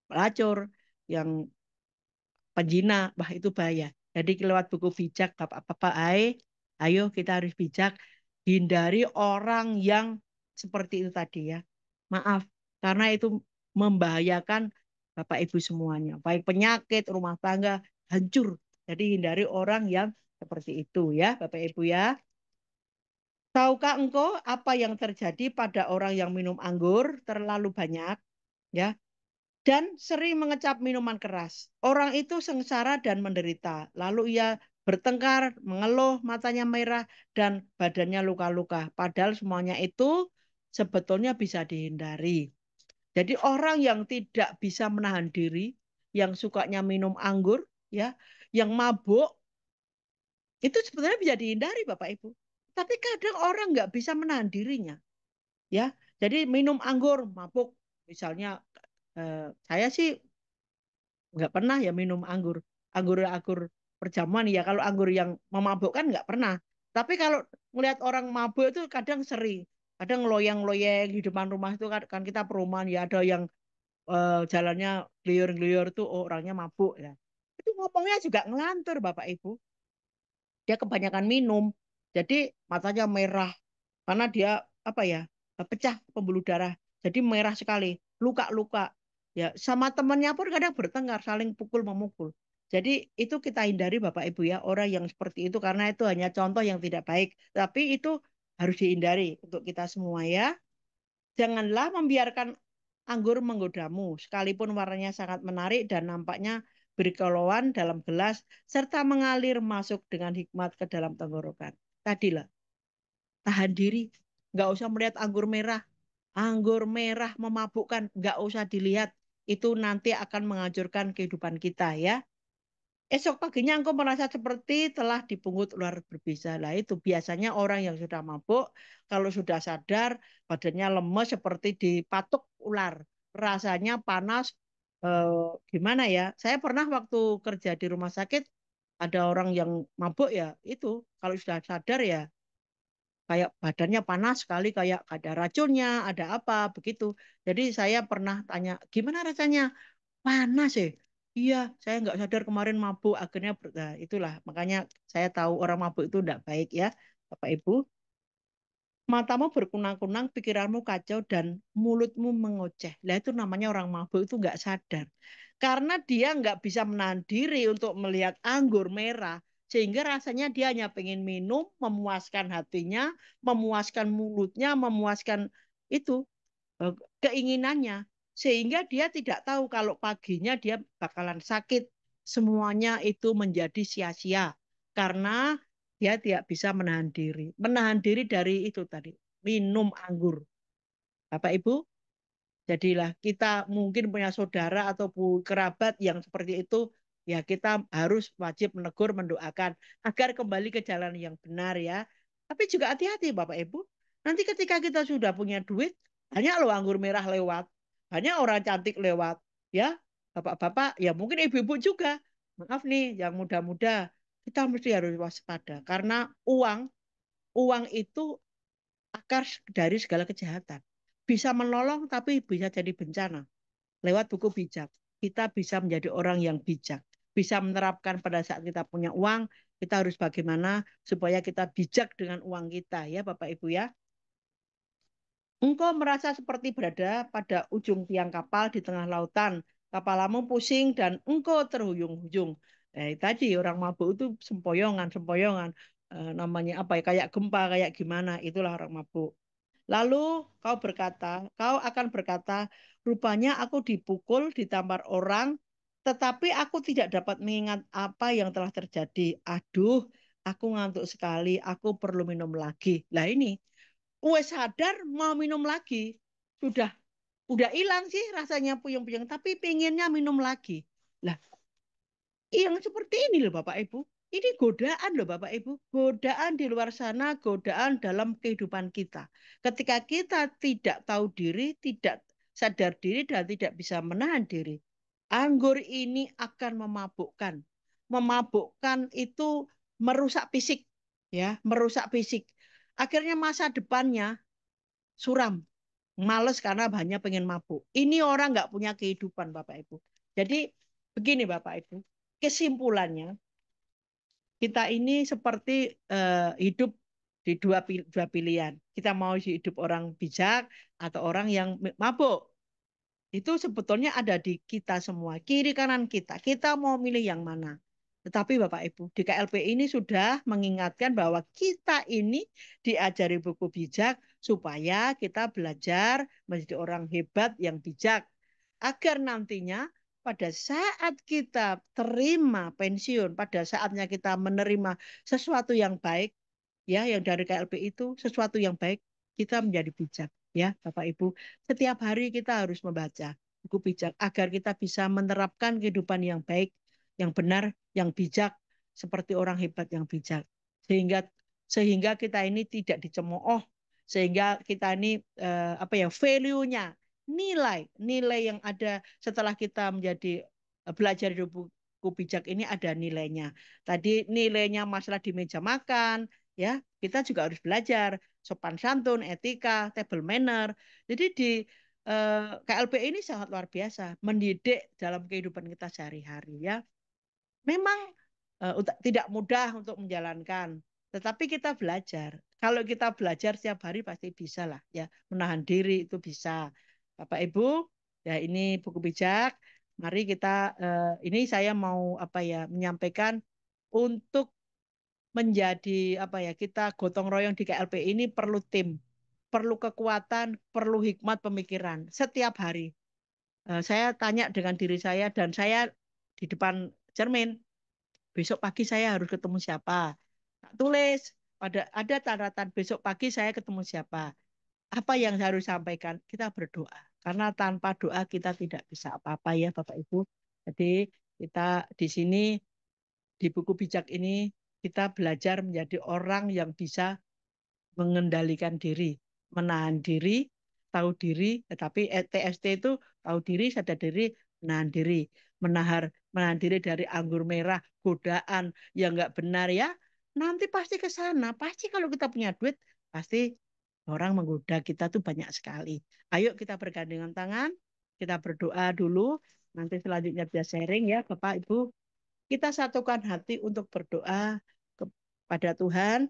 Speaker 2: pelacur, yang penjina, wah itu bahaya. Jadi lewat buku bijak, Bapak-bapak, ayo kita harus bijak, hindari orang yang seperti itu tadi ya. Maaf, karena itu membahayakan Bapak Ibu semuanya. Baik penyakit, rumah tangga, hancur. Jadi hindari orang yang seperti itu ya, Bapak Ibu ya. Tahukah engkau apa yang terjadi pada orang yang minum anggur terlalu banyak? Ya, dan sering mengecap minuman keras. Orang itu sengsara dan menderita. Lalu ia bertengkar, mengeluh, matanya merah, dan badannya luka-luka. Padahal semuanya itu sebetulnya bisa dihindari. Jadi orang yang tidak bisa menahan diri, yang sukanya minum anggur, ya, yang mabuk, itu sebenarnya bisa dihindari, Bapak Ibu. Tapi kadang orang nggak bisa menahan dirinya, ya. Jadi minum anggur, mabuk, misalnya saya sih nggak pernah ya minum anggur. Anggur-anggur perjamuan ya. Kalau anggur yang memabukkan nggak pernah. Tapi kalau melihat orang mabuk itu kadang sering. Kadang loyang-loyang di depan rumah itu kan kita perumahan ya. Ada yang jalannya gliur-gliur tuh oh, orangnya mabuk ya. Itu ngomongnya juga ngelantur Bapak Ibu. Dia kebanyakan minum. Jadi matanya merah. Karena dia apa ya pecah pembuluh darah. Jadi merah sekali. Luka-luka. Ya, sama temannya pun kadang bertengkar, saling pukul memukul. Jadi itu kita hindari Bapak Ibu ya, orang yang seperti itu karena itu hanya contoh yang tidak baik. Tapi itu harus dihindari untuk kita semua ya. Janganlah membiarkan anggur menggodamu, sekalipun warnanya sangat menarik dan nampaknya berkilauan dalam gelas, serta mengalir masuk dengan hikmat ke dalam tenggorokan. Tadilah, tahan diri, nggak usah melihat anggur merah. Anggur merah memabukkan, nggak usah dilihat. Itu nanti akan menghancurkan kehidupan kita ya. Esok paginya engkau merasa seperti telah dipungut ular berbisa. Lah itu biasanya orang yang sudah mabuk, kalau sudah sadar, badannya lemes seperti dipatuk ular. Rasanya panas, eh, gimana ya? Saya pernah waktu kerja di rumah sakit, ada orang yang mabuk ya, itu kalau sudah sadar ya kayak badannya panas sekali, kayak ada racunnya, ada apa, begitu. Jadi saya pernah tanya, gimana rasanya? Panas ya? Iya, saya nggak sadar kemarin mabuk, akhirnya nah, itulah. Makanya saya tahu orang mabuk itu tidak baik ya, Bapak Ibu. Matamu berkunang-kunang, pikiranmu kacau, dan mulutmu mengoceh. Lah itu namanya orang mabuk itu nggak sadar. Karena dia nggak bisa menahan diri untuk melihat anggur merah. Sehingga rasanya dia hanya pengen minum, memuaskan hatinya, memuaskan mulutnya, memuaskan itu eh, keinginannya. Sehingga dia tidak tahu kalau paginya dia bakalan sakit. Semuanya itu menjadi sia-sia. Karena dia tidak bisa menahan diri. Menahan diri dari itu tadi, minum anggur. Bapak Ibu, jadilah kita mungkin punya saudara atau kerabat yang seperti itu, ya kita harus wajib menegur, mendoakan agar kembali ke jalan yang benar ya. Tapi juga hati-hati Bapak Ibu. Nanti ketika kita sudah punya duit, banyak loh anggur merah lewat, banyak orang cantik lewat, ya. Bapak-bapak, ya mungkin ibu-ibu juga. Maaf nih, yang muda-muda, kita mesti harus waspada karena uang itu akar dari segala kejahatan. Bisa menolong tapi bisa jadi bencana. Lewat buku bijak, kita bisa menjadi orang yang bijak. Bisa menerapkan pada saat kita punya uang, kita harus bagaimana supaya kita bijak dengan uang kita ya Bapak Ibu ya. Engkau merasa seperti berada pada ujung tiang kapal di tengah lautan. Kepalamu pusing dan engkau terhuyung-huyung. Tadi orang mabuk itu sempoyongan. Namanya apa ya, kayak gempa, kayak gimana. Itulah orang mabuk. Lalu kau akan berkata, rupanya aku dipukul, ditampar orang, tetapi aku tidak dapat mengingat apa yang telah terjadi. Aduh, aku ngantuk sekali, aku perlu minum lagi. Lah ini, wes sadar mau minum lagi. Sudah udah hilang sih rasanya puyeng-puyeng, tapi pengennya minum lagi. Lah, yang seperti ini loh Bapak Ibu. Ini godaan loh Bapak Ibu. Godaan di luar sana, godaan dalam kehidupan kita. Ketika kita tidak tahu diri, tidak sadar diri, dan tidak bisa menahan diri. Anggur ini akan memabukkan. Memabukkan itu merusak fisik. Ya, merusak fisik. Akhirnya masa depannya suram. Males karena banyak pengen mabuk. Ini orang nggak punya kehidupan Bapak Ibu. Jadi begini Bapak Ibu. Kesimpulannya, kita ini seperti hidup di dua pilihan. Kita mau hidup orang bijak atau orang yang mabuk. Itu sebetulnya ada di kita semua, kiri kanan kita. Kita mau milih yang mana. Tetapi Bapak Ibu, di KLP ini sudah mengingatkan bahwa kita ini diajari buku bijak supaya kita belajar menjadi orang hebat yang bijak. Agar nantinya pada saat kita terima pensiun, pada saatnya kita menerima sesuatu yang baik, ya yang dari KLP itu sesuatu yang baik, kita menjadi bijak ya Bapak Ibu. Setiap hari kita harus membaca buku bijak agar kita bisa menerapkan kehidupan yang baik, yang benar, yang bijak seperti orang hebat yang bijak. Sehingga sehingga kita ini tidak dicemooh, sehingga kita ini apa ya value-nya, nilai yang ada setelah kita menjadi belajar di buku bijak ini ada nilainya. Tadi nilainya masalah di meja makan, ya kita juga harus belajar sopan santun, etika, table manner. Jadi di KLB ini sangat luar biasa, mendidik dalam kehidupan kita sehari-hari ya. Memang tidak mudah untuk menjalankan, tetapi kita belajar. Kalau kita belajar setiap hari pasti bisa lah ya, menahan diri itu bisa. Bapak Ibu, ya ini buku bijak. Mari kita ini saya mau apa ya menyampaikan untuk menjadi apa ya kita gotong royong di KLP ini perlu tim, perlu kekuatan, perlu hikmat pemikiran setiap hari. Saya tanya dengan diri saya dan saya di depan cermin, besok pagi saya harus ketemu siapa. Tak tulis pada ada catatan besok pagi saya ketemu siapa. Apa yang harus sampaikan? Kita berdoa. Karena tanpa doa kita tidak bisa apa-apa ya Bapak Ibu. Jadi kita di sini di buku bijak ini kita belajar menjadi orang yang bisa mengendalikan diri, menahan diri, tahu diri, tetapi TST itu tahu diri, sadar diri, menahan diri, menahan diri dari anggur merah, godaan yang nggak benar ya. Nanti pasti ke sana, pasti kalau kita punya duit, pasti orang menggoda kita tuh banyak sekali. Ayo kita bergandengan tangan, kita berdoa dulu, nanti selanjutnya bisa sharing ya Bapak Ibu. Kita satukan hati untuk berdoa kepada Tuhan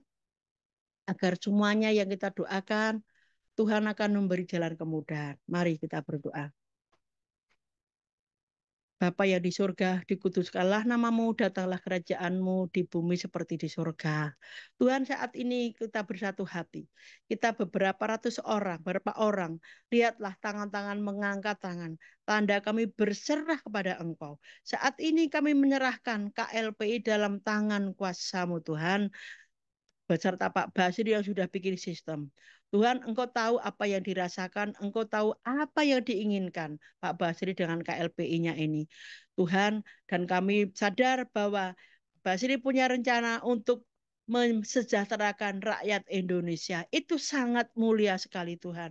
Speaker 2: agar semuanya yang kita doakan, Tuhan akan memberi jalan kemudahan. Mari kita berdoa. Bapa yang di surga, dikuduskanlah namamu, datanglah kerajaanmu di bumi seperti di surga. Tuhan, saat ini kita bersatu hati. Kita beberapa ratus orang, beberapa orang. Lihatlah tangan-tangan mengangkat tangan. Tanda kami berserah kepada Engkau. Saat ini kami menyerahkan KLPI dalam tangan kuasa-Mu Tuhan, beserta Pak Basri yang sudah bikin sistem. Tuhan, Engkau tahu apa yang dirasakan, Engkau tahu apa yang diinginkan Pak Basri dengan KLPI-nya ini. Tuhan, dan kami sadar bahwa Basri punya rencana untuk mensejahterakan rakyat Indonesia. Itu sangat mulia sekali Tuhan.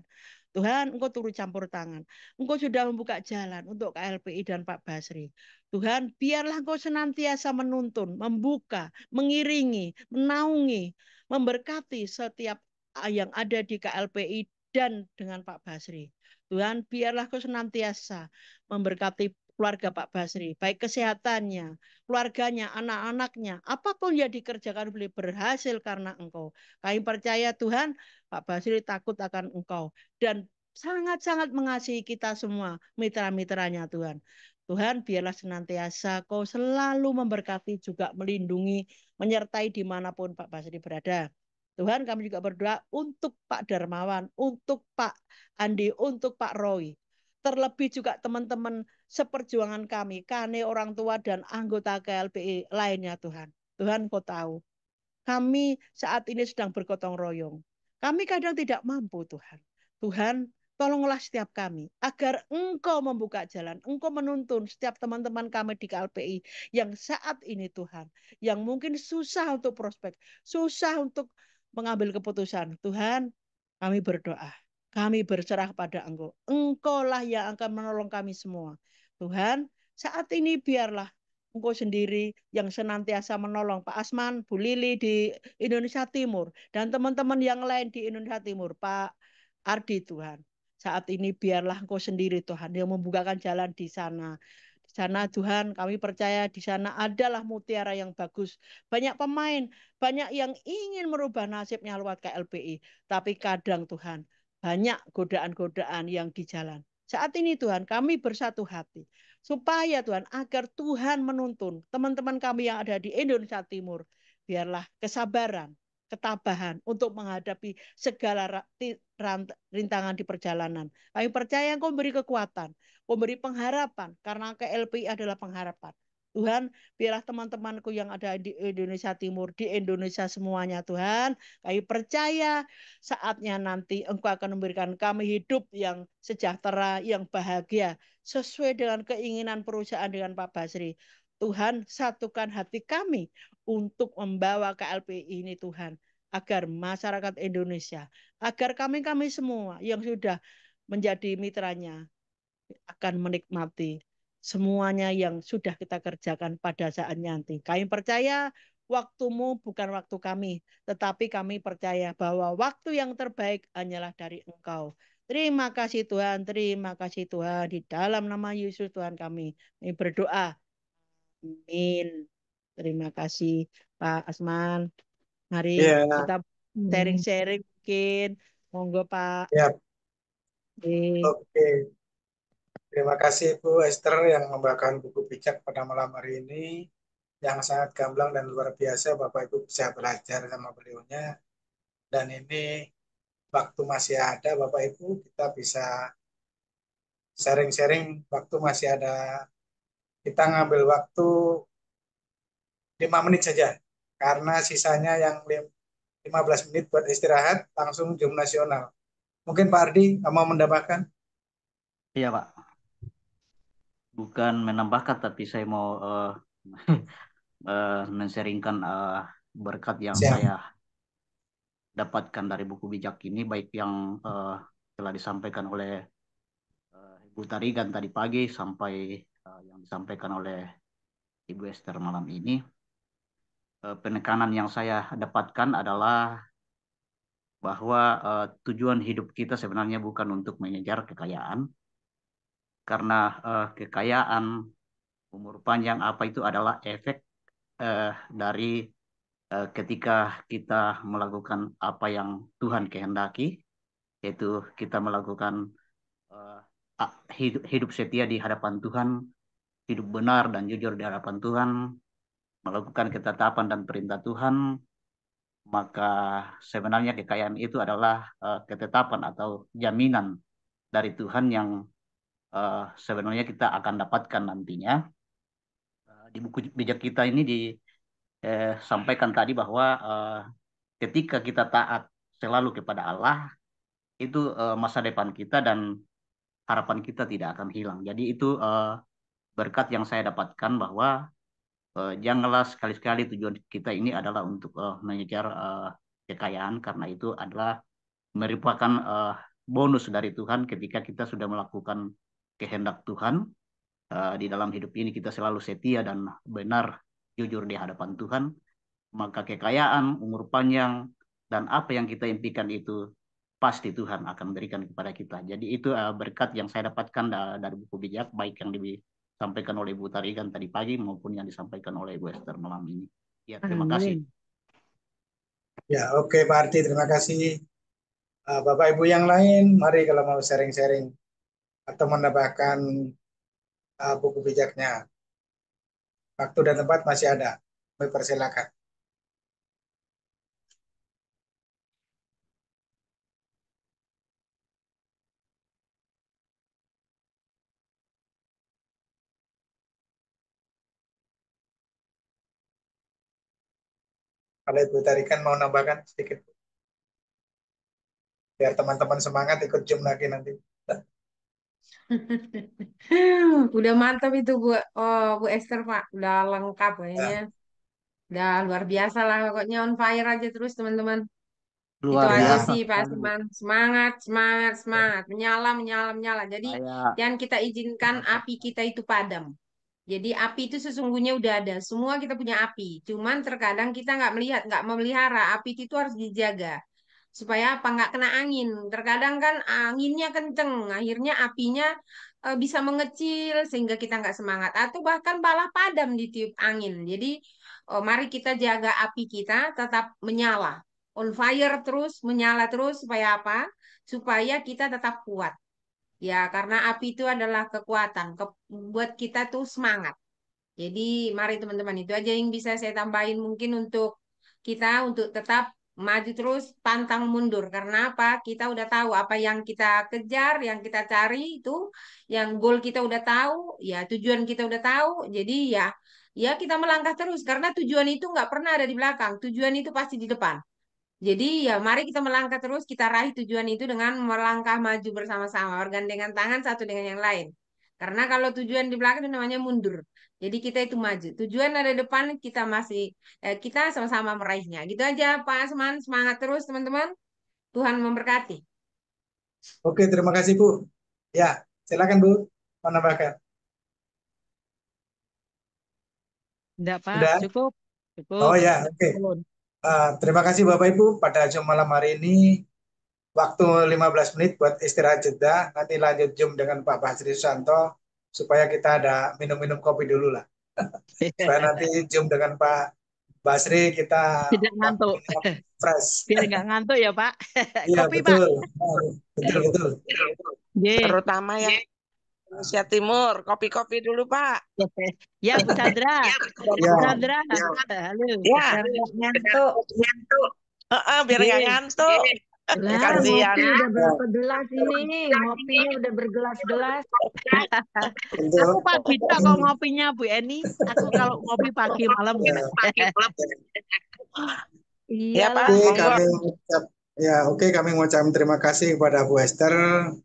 Speaker 2: Tuhan, Engkau turut campur tangan. Engkau sudah membuka jalan untuk KLPI dan Pak Basri. Tuhan, biarlah Engkau senantiasa menuntun, membuka, mengiringi, menaungi, memberkati setiap yang ada di KLPI dan dengan Pak Basri. Tuhan, biarlah Kau senantiasa memberkati keluarga Pak Basri, baik kesehatannya, keluarganya, anak-anaknya, apapun yang dikerjakan boleh berhasil karena Engkau. Kami percaya Tuhan, Pak Basri takut akan Engkau dan sangat-sangat mengasihi kita semua, mitra-mitranya Tuhan. Tuhan, biarlah senantiasa Kau selalu memberkati, juga melindungi, menyertai dimanapun Pak Basri berada. Tuhan, kami juga berdoa untuk Pak Darmawan, untuk Pak Andi, untuk Pak Roy. Terlebih juga teman-teman seperjuangan kami, kane orang tua dan anggota KLPI lainnya Tuhan. Tuhan, Kau tahu, kami saat ini sedang bergotong royong. Kami kadang tidak mampu Tuhan. Tuhan, tolonglah setiap kami agar Engkau membuka jalan, Engkau menuntun setiap teman-teman kami di KLPI yang saat ini Tuhan, yang mungkin susah untuk prospek, susah untuk mengambil keputusan. Tuhan, kami berdoa, kami berserah pada Engkau. Engkaulah yang akan menolong kami semua. Tuhan, saat ini biarlah Engkau sendiri yang senantiasa menolong Pak Asman, Bu Lili di Indonesia Timur, dan teman-teman yang lain di Indonesia Timur, Pak Ardi Tuhan. Saat ini biarlah Engkau sendiri Tuhan yang membukakan jalan di sana. Di sana Tuhan, kami percaya di sana adalah mutiara yang bagus. Banyak pemain, banyak yang ingin merubah nasibnya lewat KLPI. Tapi kadang Tuhan, banyak godaan-godaan yang di jalan. Saat ini Tuhan, kami bersatu hati supaya Tuhan, agar Tuhan menuntun teman-teman kami yang ada di Indonesia Timur, biarlah kesabaran, ketabahan untuk menghadapi segala rintangan di perjalanan. Kami percaya Engkau beri kekuatan, Engkau beri pengharapan, karena KLPI adalah pengharapan. Tuhan, biarlah teman-temanku yang ada di Indonesia Timur, di Indonesia semuanya Tuhan, kami percaya saatnya nanti Engkau akan memberikan kami hidup yang sejahtera, yang bahagia, sesuai dengan keinginan perusahaan dengan Pak Basri. Tuhan, satukan hati kami untuk membawa KLPI ini Tuhan, agar masyarakat Indonesia, agar kami-kami semua yang sudah menjadi mitranya akan menikmati semuanya yang sudah kita kerjakan pada saat nanti. Kami percaya waktumu bukan waktu kami, tetapi kami percaya bahwa waktu yang terbaik hanyalah dari Engkau. Terima kasih Tuhan, terima kasih Tuhan. Di dalam nama Yesus Tuhan kami berdoa. Amin. Terima kasih Pak Asman. Mari
Speaker 1: Ya,
Speaker 2: kita sharing-sharing mungkin. Monggo Pak.
Speaker 1: ya,
Speaker 2: Oke.
Speaker 1: oke. Terima kasih Bu Esther yang membawakan buku bijak pada malam hari ini yang sangat gamblang dan luar biasa. Bapak Ibu bisa belajar sama beliaunya. Dan ini waktu masih ada Bapak Ibu, kita bisa sharing-sharing waktu masih ada. Kita ngambil waktu 5 menit saja. Karena sisanya yang 15 menit buat istirahat langsung jam nasional. Mungkin Pak Ardi mau menambahkan?
Speaker 5: Iya Pak, bukan menambahkan tapi saya mau men-sharingkan berkat yang
Speaker 1: Siap.
Speaker 5: saya dapatkan dari buku bijak ini, baik yang telah disampaikan oleh Ibu Tarigan tadi pagi sampai yang disampaikan oleh Ibu Esther malam ini. Penekanan yang saya dapatkan adalah bahwa tujuan hidup kita sebenarnya bukan untuk mengejar kekayaan, karena kekayaan, umur panjang apa itu adalah efek dari ketika kita melakukan apa yang Tuhan kehendaki, yaitu kita melakukan hidup setia di hadapan Tuhan, hidup benar dan jujur di hadapan Tuhan, melakukan ketetapan dan perintah Tuhan, maka sebenarnya kekayaan itu adalah ketetapan atau jaminan dari Tuhan yang sebenarnya kita akan dapatkan nantinya. Di buku bijak kita ini disampaikan tadi bahwa ketika kita taat selalu kepada Allah, itu masa depan kita dan harapan kita tidak akan hilang. Jadi itu berkat yang saya dapatkan bahwa janganlah sekali-sekali tujuan kita ini adalah untuk mengejar kekayaan, karena itu adalah merupakan bonus dari Tuhan ketika kita sudah melakukan kehendak Tuhan. Di dalam hidup ini kita selalu setia dan benar, jujur di hadapan Tuhan, maka kekayaan, umur panjang, dan apa yang kita impikan itu pasti Tuhan akan berikan kepada kita. Jadi itu berkat yang saya dapatkan dari buku bijak, baik yang disampaikan oleh Ibu Tarigan tadi pagi maupun yang disampaikan oleh Ibu Esther malam ini. Ya, terima kasih.
Speaker 1: Ya, oke Pak Arti, terima kasih. Bapak Ibu yang lain, mari kalau mau sharing-sharing atau menambahkan buku bijaknya. Waktu dan tempat masih ada. Kami persilakan. Kalau Ibu Tarikan mau nambahkan sedikit, biar teman-teman semangat ikut Zoom lagi nanti.
Speaker 4: Udah mantap itu Bu Esther Pak, udah lengkap kayaknya. Udah luar biasa lah, pokoknya on fire aja terus teman-teman.
Speaker 5: Luar
Speaker 4: Itu aja
Speaker 5: biasa
Speaker 4: sih Pak
Speaker 5: sekali, Bu.
Speaker 4: Asman. Semangat, semangat, semangat. Menyala, menyala, menyala. Jadi
Speaker 5: Saya
Speaker 4: jangan kita izinkan api kita itu padam. Jadi api itu sesungguhnya udah ada. Semua kita punya api. Cuman terkadang kita nggak melihat, nggak memelihara. Api itu harus dijaga. Supaya apa? Nggak kena angin. Terkadang kan anginnya kenceng. Akhirnya apinya bisa mengecil sehingga kita nggak semangat. Atau bahkan malah padam ditiup angin. Jadi mari kita jaga api kita tetap menyala. On fire terus, menyala terus. Supaya apa? Supaya kita tetap kuat. Ya, karena api itu adalah kekuatan. Buat kita tuh semangat. Jadi mari teman-teman, itu aja yang bisa saya tambahin mungkin untuk kita untuk tetap maju terus, pantang mundur. Karena apa? Kita udah tahu apa yang kita kejar, yang kita cari itu, yang goal kita udah tahu, ya tujuan kita udah tahu. Jadi ya kita melangkah terus karena tujuan itu nggak pernah ada di belakang. Tujuan itu pasti di depan. Jadi ya mari kita melangkah terus, kita raih tujuan itu dengan melangkah maju bersama-sama, bergandengan tangan satu dengan yang lain. Karena kalau tujuan di belakang itu namanya mundur. Jadi kita itu maju. Tujuan ada di depan, kita sama-sama meraihnya. Gitu aja Pak Asman, semangat terus teman-teman. Tuhan memberkati.
Speaker 1: Oke, terima kasih Bu. Ya, silakan Bu, menambahkan.
Speaker 2: Enggak, Pak.
Speaker 1: Sudah?
Speaker 2: Cukup. Cukup.
Speaker 1: Oh ya, oke. Terima kasih Bapak Ibu pada Zoom malam hari ini. Waktu 15 menit buat istirahat jeda. Nanti lanjut Zoom dengan Pak Basri Susanto supaya kita ada minum-minum kopi dulu lah. Supaya nanti Zoom dengan Pak Basri kita
Speaker 2: Tidak ngantuk.
Speaker 1: fresh.
Speaker 2: Biar nggak ngantuk ya, Pak.
Speaker 1: Iya,
Speaker 2: Kopi, Pak.
Speaker 1: betul. Betul.
Speaker 7: Terutama yang Indonesia Timur, kopi-kopi dulu Pak.
Speaker 2: Ya, Bu Sandra. Bu Sandra. Halo.
Speaker 7: Ya, ngantuk. Biar nggak ngantuk.
Speaker 3: Lah,
Speaker 7: Kasihan.
Speaker 3: ngopi udah berapa gelas ini? Ngopinya udah bergelas-gelas.
Speaker 2: Aku pagi tak kok ngopinya Bu Eni. Aku kalau ngopi pagi malam.
Speaker 7: Iya Pak.
Speaker 1: Oke, kami mengucapkan terima kasih kepada Bu Esther,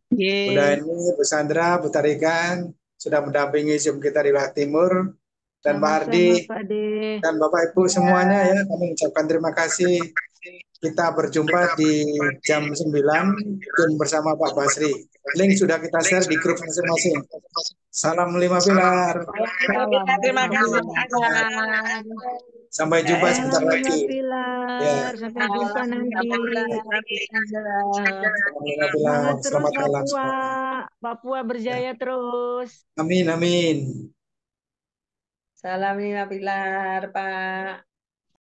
Speaker 1: Bu Dani, Bu Sandra, Bu Tarikan sudah mendampingi Zoom kita di Wilayah Timur, dan Pak Ardi dan Bapak Ibu semuanya ya, kami mengucapkan terima kasih. Kita berjumpa di jam 9 Zoom bersama Pak Basri. Link sudah kita share di grup masing-masing. Salam 5 pilar.
Speaker 7: Terima kasih.
Speaker 1: Sampai jumpa sebentar lagi.
Speaker 3: Ya. Sampai jumpa nanti.
Speaker 1: Selamat malam.
Speaker 3: Papua berjaya terus.
Speaker 1: Amin.
Speaker 4: Salam 5 pilar, Pak.